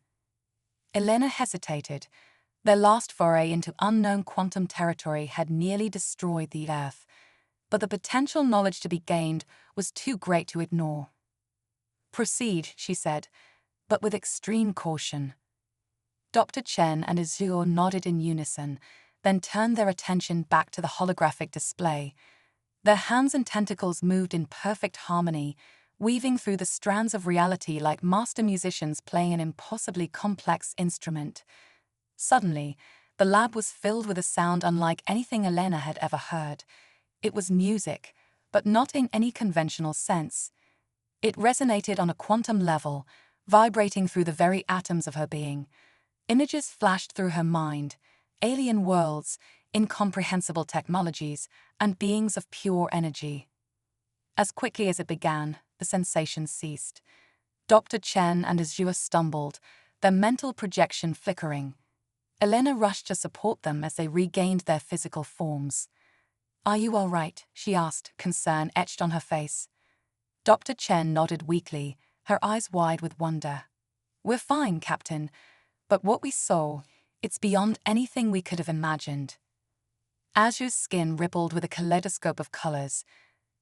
Speaker 1: Elena hesitated. Their last foray into unknown quantum territory had nearly destroyed the Earth, but the potential knowledge to be gained was too great to ignore. "Proceed," she said, "but with extreme caution." Dr. Chen and Azure nodded in unison, then turned their attention back to the holographic display. Their hands and tentacles moved in perfect harmony, weaving through the strands of reality like master musicians playing an impossibly complex instrument. Suddenly, the lab was filled with a sound unlike anything Elena had ever heard. It was music, but not in any conventional sense. It resonated on a quantum level, vibrating through the very atoms of her being. Images flashed through her mind, alien worlds, incomprehensible technologies, and beings of pure energy. As quickly as it began, the sensation ceased. Dr. Chen and Azure stumbled, their mental projection flickering. Elena rushed to support them as they regained their physical forms. "Are you all right?" she asked, concern etched on her face. Dr. Chen nodded weakly, her eyes wide with wonder. "We're fine, Captain, but what we saw, it's beyond anything we could have imagined." Azure's skin rippled with a kaleidoscope of colors.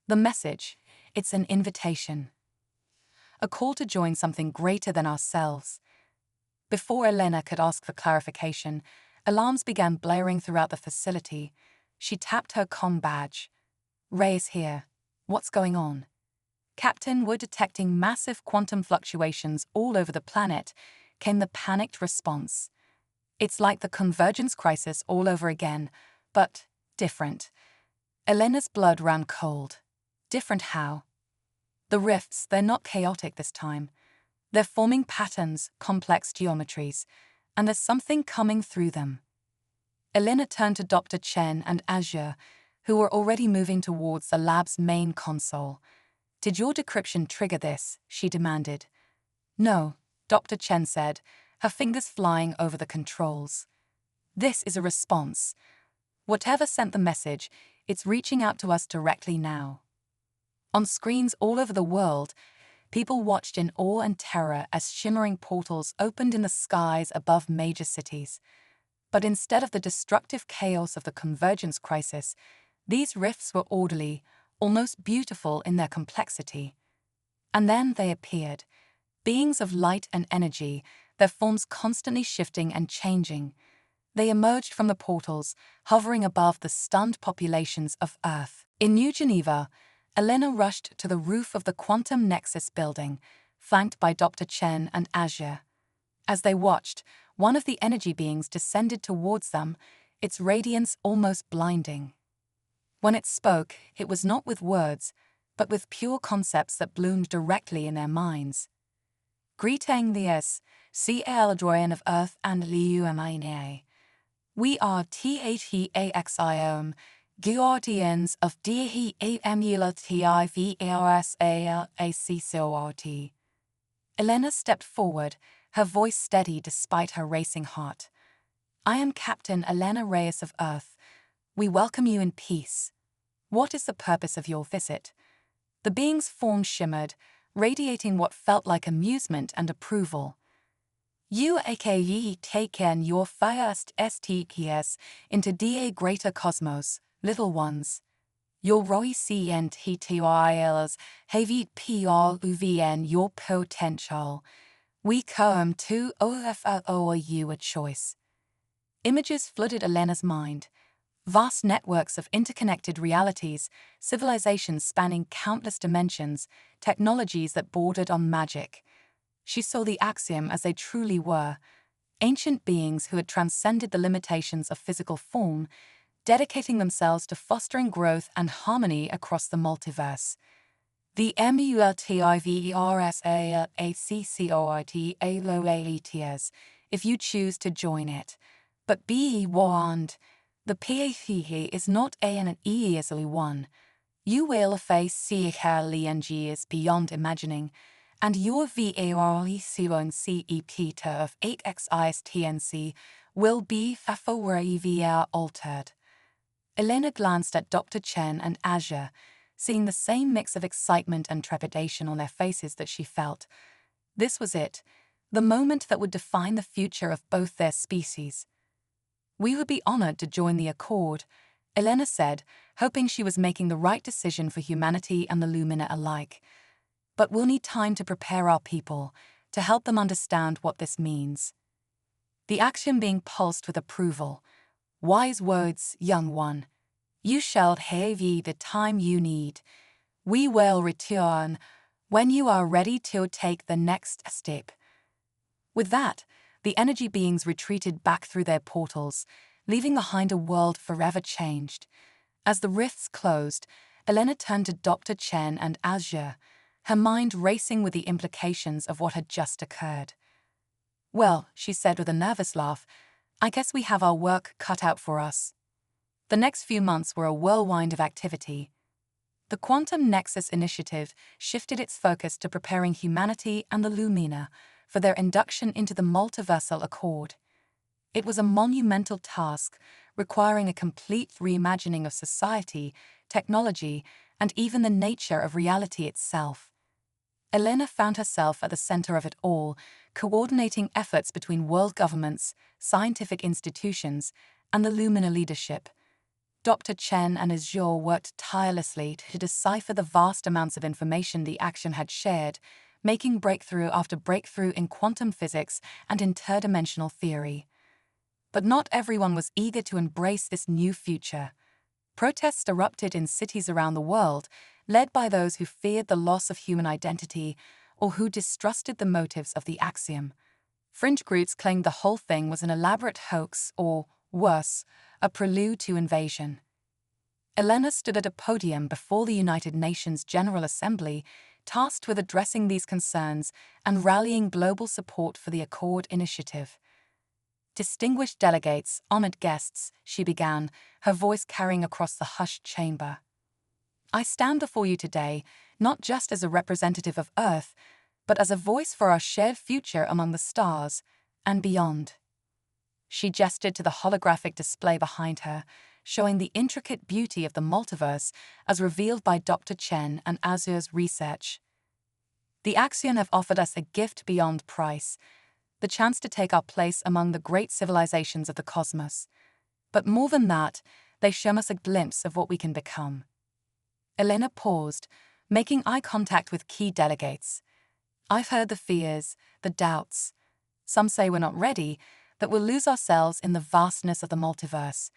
Speaker 1: "The message, it's an invitation. A call to join something greater than ourselves." Before Elena could ask for clarification, alarms began blaring throughout the facility. She tapped her comm badge. "Reyes here. What's going on?" "Captain, we're detecting massive quantum fluctuations all over the planet," came the panicked response. "It's like the convergence crisis all over again, but different." Elena's blood ran cold. "Different how?" The rifts, they're not chaotic this time. They're forming patterns, complex geometries, and there's something coming through them. Elena turned to Dr. Chen and Azure, who were already moving towards the lab's main console. "Did your decryption trigger this?" she demanded. "No," Dr. Chen said, her fingers flying over the controls. "This is a response. Whatever sent the message, it's reaching out to us directly now." On screens all over the world, people watched in awe and terror as shimmering portals opened in the skies above major cities. But instead of the destructive chaos of the convergence crisis, these rifts were orderly, almost beautiful in their complexity. And then they appeared, beings of light and energy, their forms constantly shifting and changing. They emerged from the portals, hovering above the stunned populations of Earth. In New Geneva, Elena rushed to the roof of the Quantum Nexus building, flanked by Dr. Chen and Azure. As they watched, one of the energy beings descended towards them, its radiance almost blinding. When it spoke, it was not with words, but with pure concepts that bloomed directly in their minds. "Greetings, children of Earth and Lumina. We are THEAXIOM, guardians of DEAMULTIVERSALACCORT." Elena stepped forward, her voice steady despite her racing heart. "I am Captain Elena Reyes of Earth. We welcome you in peace. What is the purpose of your visit?" The being's form shimmered, radiating what felt like amusement and approval. "You aka taken your first STKS into DA greater cosmos, little ones. Your Roycent HTYLs have PRUVN your potential. We come to offer you a choice." Images flooded Elena's mind. Vast networks of interconnected realities, civilizations spanning countless dimensions, technologies that bordered on magic. She saw the Axiom as they truly were, ancient beings who had transcended the limitations of physical form, dedicating themselves to fostering growth and harmony across the multiverse. The MULTIVERSALACCORT if you choose to join it. But be warned, the PATH is not an easily one. You will face challenges beyond imagining, and your VARLE0CEP of 8XISTNC will be forever altered. Elena glanced at Dr. Chen and Azure, seeing the same mix of excitement and trepidation on their faces that she felt. This was it, the moment that would define the future of both their species. "We would be honored to join the Accord," Elena said, hoping she was making the right decision for humanity and the Lumina alike. "But we'll need time to prepare our people, to help them understand what this means." The action being pulsed with approval. "Wise words, young one. You shall have the time you need. We will return when you are ready to take the next step." With that, the energy beings retreated back through their portals, leaving behind a world forever changed. As the rifts closed, Elena turned to Dr. Chen and Azure, her mind racing with the implications of what had just occurred. "Well," she said with a nervous laugh, "I guess we have our work cut out for us." The next few months were a whirlwind of activity. The Quantum Nexus Initiative shifted its focus to preparing humanity and the Lumina for their induction into the multiversal accord. It was a monumental task, requiring a complete reimagining of society, technology, and even the nature of reality itself. Elena found herself at the center of it all, coordinating efforts between world governments, scientific institutions, and the Lumina leadership. Dr. Chen and Azure worked tirelessly to decipher the vast amounts of information the action had shared, making breakthrough after breakthrough in quantum physics and interdimensional theory. But not everyone was eager to embrace this new future. Protests erupted in cities around the world, led by those who feared the loss of human identity or who distrusted the motives of the Axiom. Fringe groups claimed the whole thing was an elaborate hoax or, worse, a prelude to invasion. Elena stood at a podium before the United Nations General Assembly, tasked with addressing these concerns and rallying global support for the Accord initiative. "Distinguished delegates, honored guests," she began, her voice carrying across the hushed chamber. "I stand before you today, not just as a representative of Earth, but as a voice for our shared future among the stars and beyond." She gestured to the holographic display behind her, showing the intricate beauty of the multiverse as revealed by Dr. Chen and Azure's research. "The Axion have offered us a gift beyond price, the chance to take our place among the great civilizations of the cosmos. But more than that, they show us a glimpse of what we can become." Elena paused, making eye contact with key delegates. "I've heard the fears, the doubts. Some say we're not ready, that we'll lose ourselves in the vastness of the multiverse.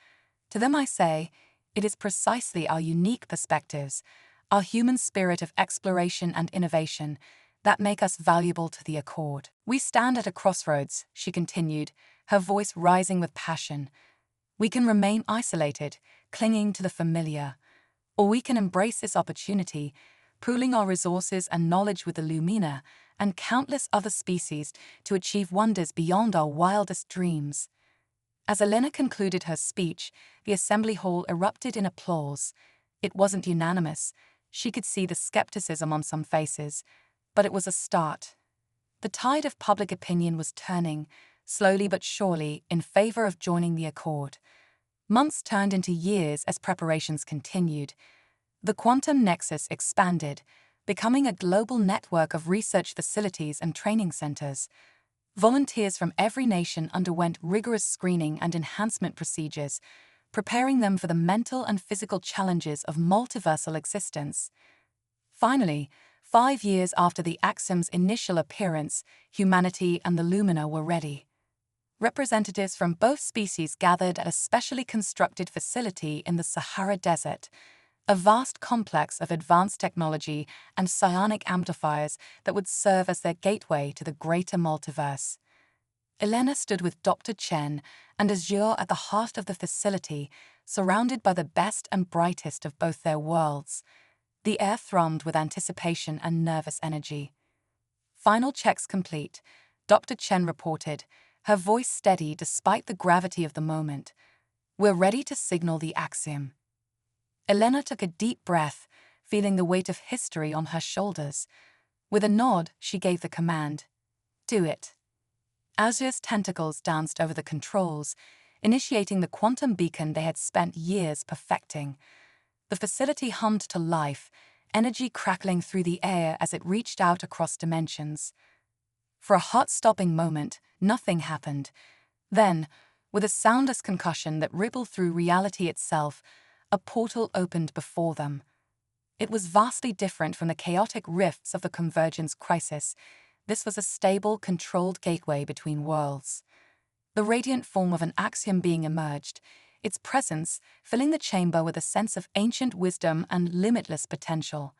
Speaker 1: To them I say, it is precisely our unique perspectives, our human spirit of exploration and innovation, that make us valuable to the Accord. We stand at a crossroads," she continued, her voice rising with passion. "We can remain isolated, clinging to the familiar, or we can embrace this opportunity, pooling our resources and knowledge with the Lumina and countless other species to achieve wonders beyond our wildest dreams." As Elena concluded her speech, the assembly hall erupted in applause. It wasn't unanimous. She could see the skepticism on some faces, but it was a start. The tide of public opinion was turning, slowly but surely, in favor of joining the Accord. Months turned into years as preparations continued. The quantum nexus expanded, becoming a global network of research facilities and training centers. Volunteers from every nation underwent rigorous screening and enhancement procedures, preparing them for the mental and physical challenges of multiversal existence. Finally, 5 years after the Axiom's initial appearance, humanity and the Lumina were ready. Representatives from both species gathered at a specially constructed facility in the Sahara Desert, a vast complex of advanced technology and psionic amplifiers that would serve as their gateway to the greater multiverse. Elena stood with Dr. Chen and Azure at the heart of the facility, surrounded by the best and brightest of both their worlds. The air thrummed with anticipation and nervous energy. "Final checks complete," Dr. Chen reported, her voice steady despite the gravity of the moment. "We're ready to signal the Axiom." Elena took a deep breath, feeling the weight of history on her shoulders. With a nod, she gave the command, "Do it." Azure's tentacles danced over the controls, initiating the quantum beacon they had spent years perfecting. The facility hummed to life, energy crackling through the air as it reached out across dimensions. For a heart-stopping moment, nothing happened. Then, with a soundless concussion that rippled through reality itself, a portal opened before them. It was vastly different from the chaotic rifts of the convergence crisis. This was a stable, controlled gateway between worlds. The radiant form of an Axiom being emerged, its presence filling the chamber with a sense of ancient wisdom and limitless potential.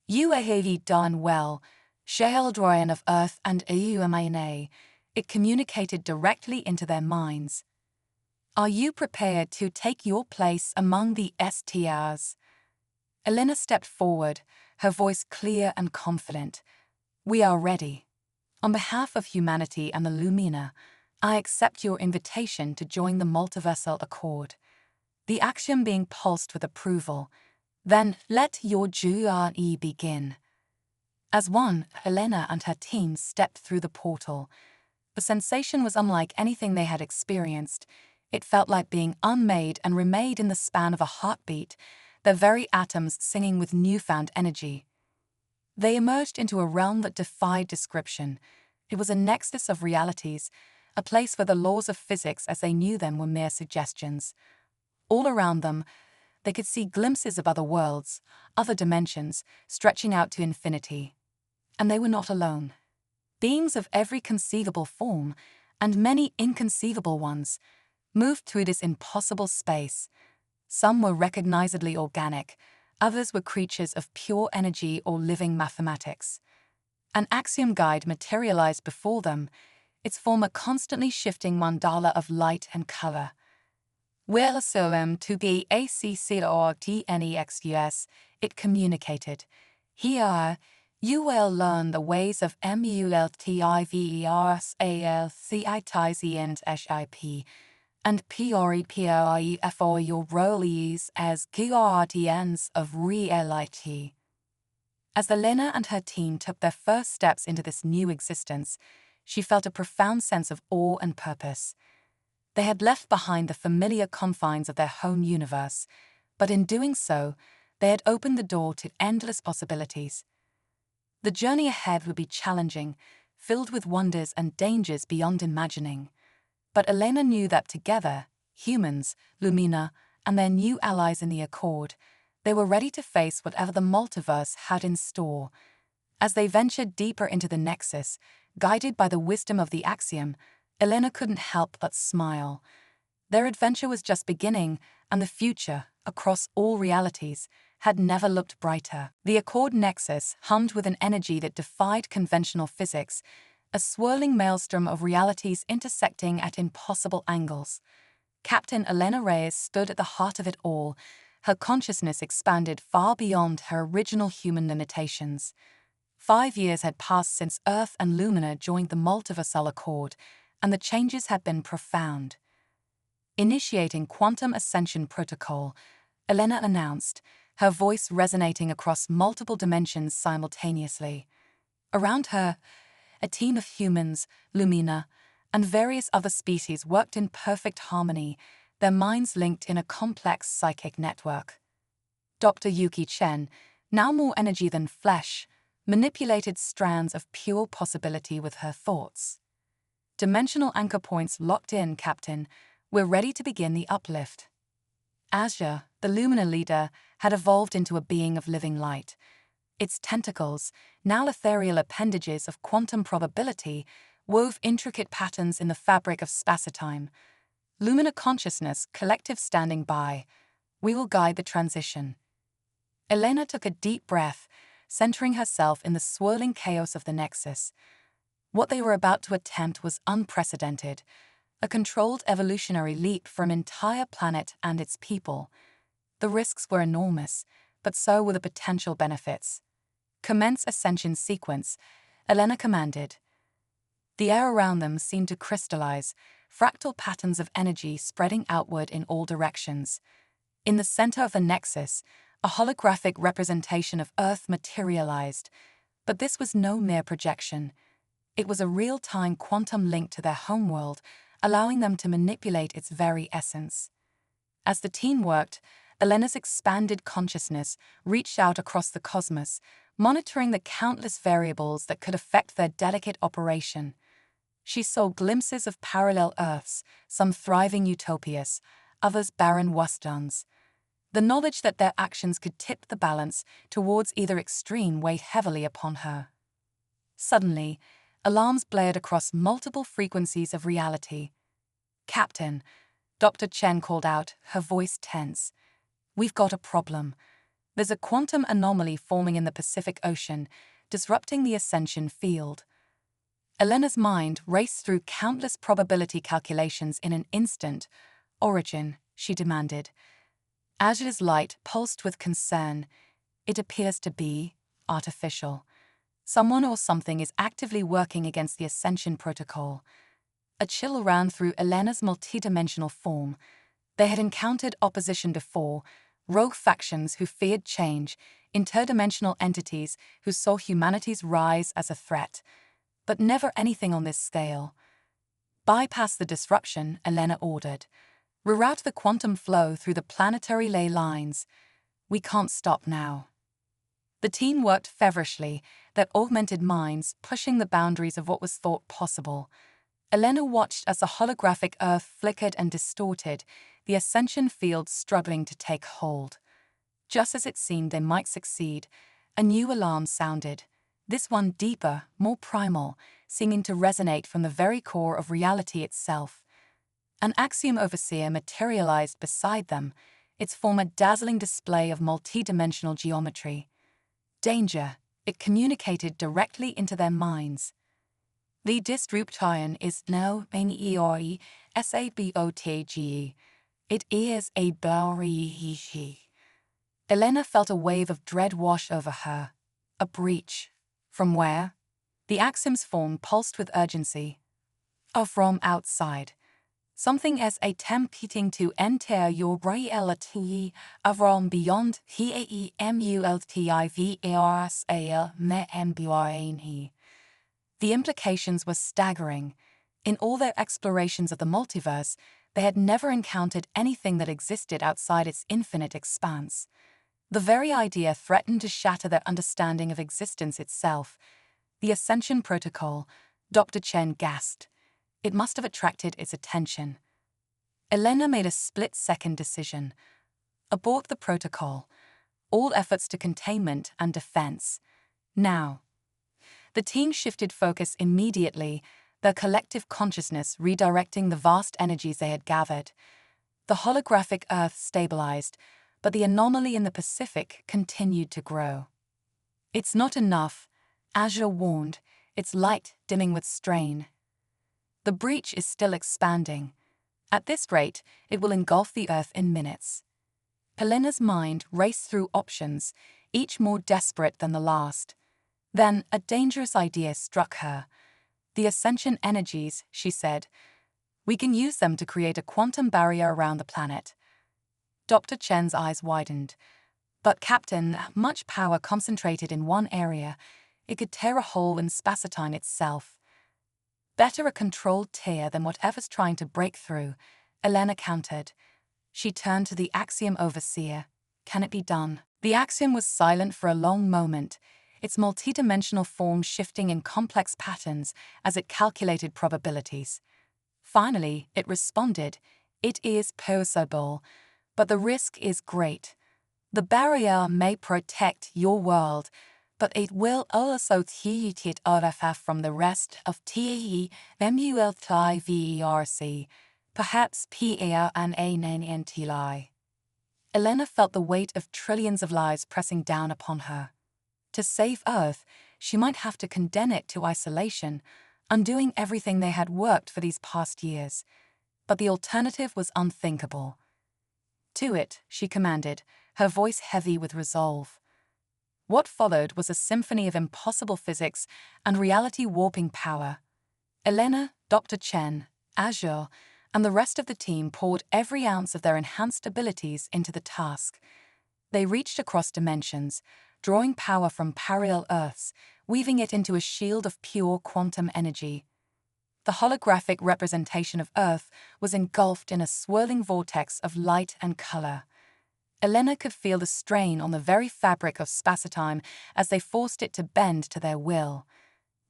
Speaker 1: "You have done well, Sheldroyan of Earth and Eumana," it communicated directly into their minds. "Are you prepared to take your place among the STRs?" Elena stepped forward, her voice clear and confident. "We are ready. On behalf of humanity and the Lumina, I accept your invitation to join the Multiversal Accord." The Axiom being pulsed with approval. "Then let your journey begin." As one, Elena and her team stepped through the portal. The sensation was unlike anything they had experienced. It felt like being unmade and remade in the span of a heartbeat, their very atoms singing with newfound energy. They emerged into a realm that defied description. It was a nexus of realities, a place where the laws of physics as they knew them were mere suggestions. All around them, they could see glimpses of other worlds, other dimensions, stretching out to infinity. And they were not alone. Beings of every conceivable form, and many inconceivable ones, moved through this impossible space. Some were recognizably organic, others were creatures of pure energy or living mathematics. An Axiom guide materialized before them, its form a constantly shifting mandala of light and color. "Well, Serum to be ACC or TNEXUS," it communicated. "Here, You will learn the ways of multiverse and purify for your roles as guardians of reality. As Elena and her team took their first steps into this new existence, she felt a profound sense of awe and purpose. They had left behind the familiar confines of their home universe, but in doing so, they had opened the door to endless possibilities. The journey ahead would be challenging, filled with wonders and dangers beyond imagining. But Elena knew that together, humans, Lumina, and their new allies in the Accord, they were ready to face whatever the multiverse had in store. As they ventured deeper into the Nexus, guided by the wisdom of the Axiom, Elena couldn't help but smile. Their adventure was just beginning, and the future, across all realities, had never looked brighter. The Accord Nexus hummed with an energy that defied conventional physics, a swirling maelstrom of realities intersecting at impossible angles. Captain Elena Reyes stood at the heart of it all, her consciousness expanded far beyond her original human limitations. 5 years had passed since Earth and Lumina joined the multiversal Accord, and the changes had been profound. Initiating Quantum Ascension Protocol, Elena announced, her voice resonating across multiple dimensions simultaneously. Around her, a team of humans, Lumina, and various other species worked in perfect harmony, their minds linked in a complex psychic network. Dr. Yuki Chen, now more energy than flesh, manipulated strands of pure possibility with her thoughts. Dimensional anchor points locked in, Captain. We're ready to begin the uplift. Azure, the Lumina leader, had evolved into a being of living light. Its tentacles, now ethereal appendages of quantum probability, wove intricate patterns in the fabric of spacetime. Lumina consciousness, collective standing by. We will guide the transition. Elena took a deep breath, centering herself in the swirling chaos of the Nexus. What they were about to attempt was unprecedented, a controlled evolutionary leap for an entire planet and its people. The risks were enormous, but so were the potential benefits. Commence ascension sequence, Elena commanded. The air around them seemed to crystallize, fractal patterns of energy spreading outward in all directions. In the center of the Nexus, a holographic representation of Earth materialized, but this was no mere projection. It was a real-time quantum link to their homeworld, allowing them to manipulate its very essence. As the team worked, Elena's expanded consciousness reached out across the cosmos, monitoring the countless variables that could affect their delicate operation. She saw glimpses of parallel Earths, some thriving utopias, others barren wastelands. The knowledge that their actions could tip the balance towards either extreme weighed heavily upon her. Suddenly, alarms blared across multiple frequencies of reality. "Captain," Dr. Chen called out, her voice tense. "We've got a problem. There's a quantum anomaly forming in the Pacific Ocean, disrupting the ascension field." Elena's mind raced through countless probability calculations in an instant. "Origin," she demanded. Azure's light pulsed with concern. "It appears to be artificial. Someone or something is actively working against the Ascension Protocol." A chill ran through Elena's multidimensional form. They had encountered opposition before, rogue factions who feared change, interdimensional entities who saw humanity's rise as a threat, but never anything on this scale. "Bypass the disruption," Elena ordered. "Reroute the quantum flow through the planetary ley lines. We can't stop now." The team worked feverishly, their augmented minds pushing the boundaries of what was thought possible. Elena watched as the holographic Earth flickered and distorted, the ascension field struggling to take hold. Just as it seemed they might succeed, a new alarm sounded, this one deeper, more primal, seeming to resonate from the very core of reality itself. An Axiom overseer materialized beside them, its form a dazzling display of multidimensional geometry. "Danger," it communicated directly into their minds. "The disruption is now an sabotage. It is a barrier." Elena felt a wave of dread wash over her. A breach. From where? The Axiom's form pulsed with urgency. From outside. Something as attempting to enter your reality from beyond the. The implications were staggering. In all their explorations of the multiverse, they had never encountered anything that existed outside its infinite expanse. The very idea threatened to shatter their understanding of existence itself. The Ascension Protocol, Dr. Chen gasped. It must have attracted its attention. Elena made a split-second decision. Abort the protocol. All efforts to containment and defense. Now. The team shifted focus immediately, their collective consciousness redirecting the vast energies they had gathered. The holographic Earth stabilized, but the anomaly in the Pacific continued to grow. It's not enough, Azure warned, its light dimming with strain. The breach is still expanding. At this rate, it will engulf the Earth in minutes. Elena's mind raced through options, each more desperate than the last. Then a dangerous idea struck her. The Ascension energies, she said. We can use them to create a quantum barrier around the planet. Dr. Chen's eyes widened. But Captain, much power concentrated in one area, it could tear a hole in spacetime itself. Better a controlled tear than whatever's trying to break through, Elena countered. She turned to the Axiom overseer. Can it be done? The Axiom was silent for a long moment, its multidimensional form shifting in complex patterns as it calculated probabilities. Finally, it responded. It is possible, but the risk is great. The barrier may protect your world, but it will also teach it off from the rest of TEMULTIVERC, perhaps PANANTLI. Elena felt the weight of trillions of lives pressing down upon her. To save Earth, she might have to condemn it to isolation, undoing everything they had worked for these past years. But the alternative was unthinkable. To it, she commanded, her voice heavy with resolve. What followed was a symphony of impossible physics and reality-warping power. Elena, Dr. Chen, Azure, and the rest of the team poured every ounce of their enhanced abilities into the task. They reached across dimensions, drawing power from parallel Earths, weaving it into a shield of pure quantum energy. The holographic representation of Earth was engulfed in a swirling vortex of light and color. Elena could feel the strain on the very fabric of spacetime as they forced it to bend to their will.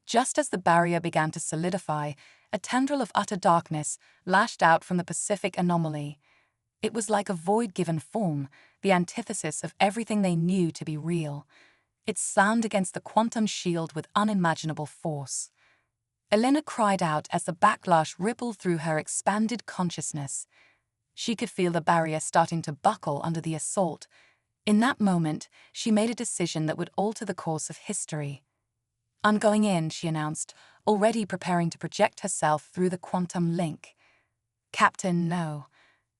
Speaker 1: Just as the barrier began to solidify, a tendril of utter darkness lashed out from the Pacific anomaly. It was like a void given form, the antithesis of everything they knew to be real. It slammed against the quantum shield with unimaginable force. Elena cried out as the backlash rippled through her expanded consciousness. She could feel the barrier starting to buckle under the assault. In that moment, she made a decision that would alter the course of history. I'm going in, she announced, already preparing to project herself through the quantum link. Captain, no.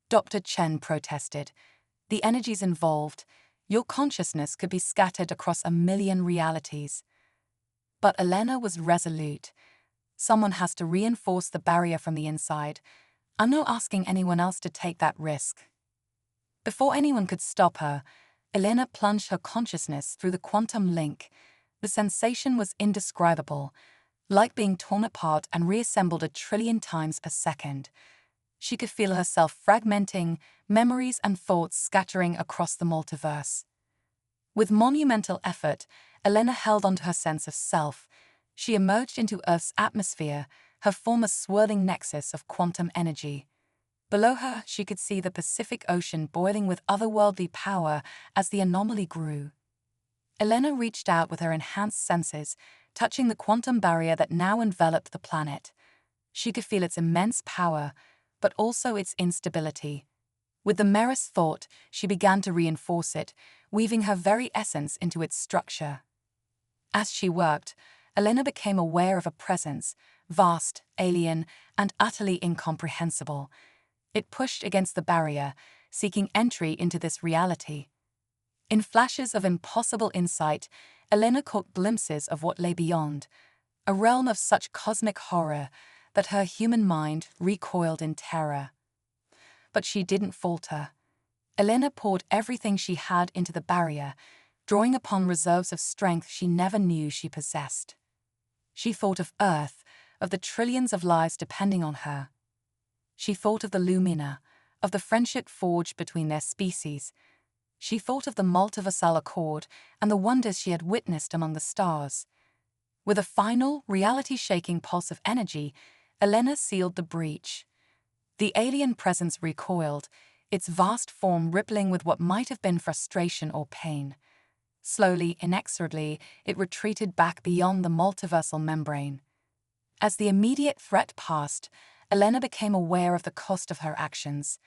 Speaker 1: Dr. Chen protested. The energies involved, your consciousness could be scattered across 1,000,000 realities. But Elena was resolute. Someone has to reinforce the barrier from the inside. I'm not asking anyone else to take that risk. Before anyone could stop her, Elena plunged her consciousness through the quantum link. The sensation was indescribable, like being torn apart and reassembled 1,000,000,000,000 times per second. She could feel herself fragmenting, memories and thoughts scattering across the multiverse. With monumental effort, Elena held onto her sense of self. She emerged into Earth's atmosphere, her form a swirling nexus of quantum energy. Below her, she could see the Pacific Ocean boiling with otherworldly power as the anomaly grew. Elena reached out with her enhanced senses, touching the quantum barrier that now enveloped the planet. She could feel its immense power, but also its instability. With the merest thought, she began to reinforce it, weaving her very essence into its structure. As she worked, Elena became aware of a presence, vast, alien, and utterly incomprehensible. It pushed against the barrier, seeking entry into this reality. In flashes of impossible insight, Elena caught glimpses of what lay beyond, a realm of such cosmic horror that her human mind recoiled in terror. But she didn't falter. Elena poured everything she had into the barrier, drawing upon reserves of strength she never knew she possessed. She thought of Earth, of the trillions of lives depending on her. She thought of the Lumina, of the friendship forged between their species. She thought of the multiversal accord and the wonders she had witnessed among the stars. With a final, reality-shaking pulse of energy, Elena sealed the breach. The alien presence recoiled, its vast form rippling with what might have been frustration or pain. Slowly, inexorably, it retreated back beyond the multiversal membrane. As the immediate threat passed, Elena became aware of the cost of her actions.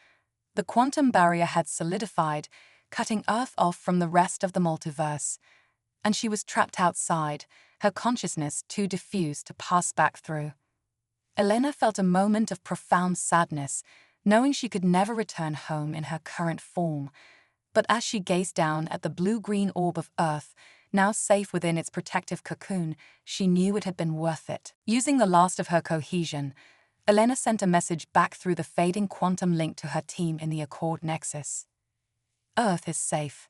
Speaker 1: The quantum barrier had solidified, cutting Earth off from the rest of the multiverse. And she was trapped outside, her consciousness too diffused to pass back through. Elena felt a moment of profound sadness, knowing she could never return home in her current form. But as she gazed down at the blue-green orb of Earth, now safe within its protective cocoon, she knew it had been worth it. Using the last of her cohesion, Elena sent a message back through the fading quantum link to her team in the Accord Nexus. Earth is safe.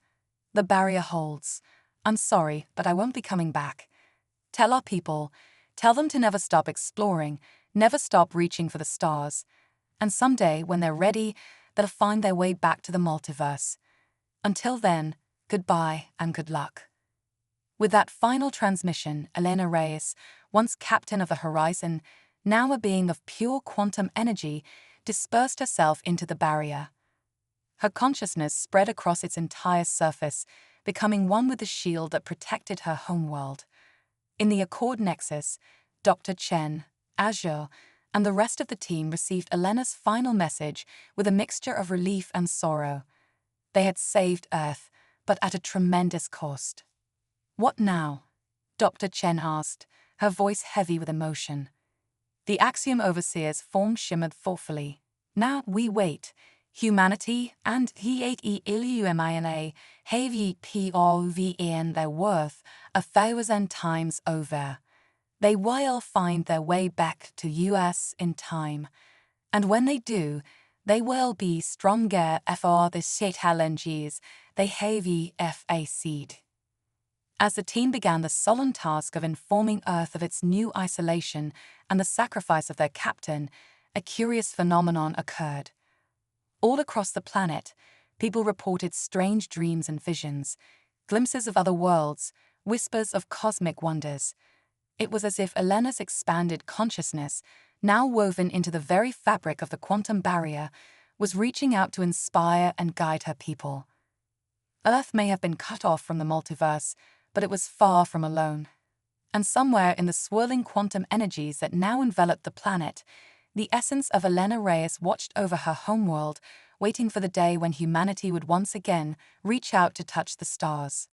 Speaker 1: The barrier holds. I'm sorry, but I won't be coming back. Tell our people, tell them to never stop exploring, never stop reaching for the stars. And someday, when they're ready, they'll find their way back to the multiverse. Until then, goodbye and good luck. With that final transmission, Elena Reyes, once captain of the Horizon, now a being of pure quantum energy, dispersed herself into the barrier. Her consciousness spread across its entire surface, becoming one with the shield that protected her homeworld. In the Accord Nexus, Dr. Chen, Azure, and the rest of the team received Elena's final message with a mixture of relief and sorrow. They had saved Earth, but at a tremendous cost. What now? Dr. Chen asked, her voice heavy with emotion. The Axiom Overseer's form shimmered thoughtfully. Now we wait. Humanity and Illumina have ye proven their worth 1,000 times over. They will find their way back to us in time. And when they do, they will be stronger for the challenges they have faced. As the team began the solemn task of informing Earth of its new isolation and the sacrifice of their captain, a curious phenomenon occurred. All across the planet, people reported strange dreams and visions, glimpses of other worlds, whispers of cosmic wonders. It was as if Elena's expanded consciousness, now woven into the very fabric of the quantum barrier, was reaching out to inspire and guide her people. Earth may have been cut off from the multiverse, but it was far from alone. And somewhere in the swirling quantum energies that now enveloped the planet, the essence of Elena Reyes watched over her homeworld, waiting for the day when humanity would once again reach out to touch the stars.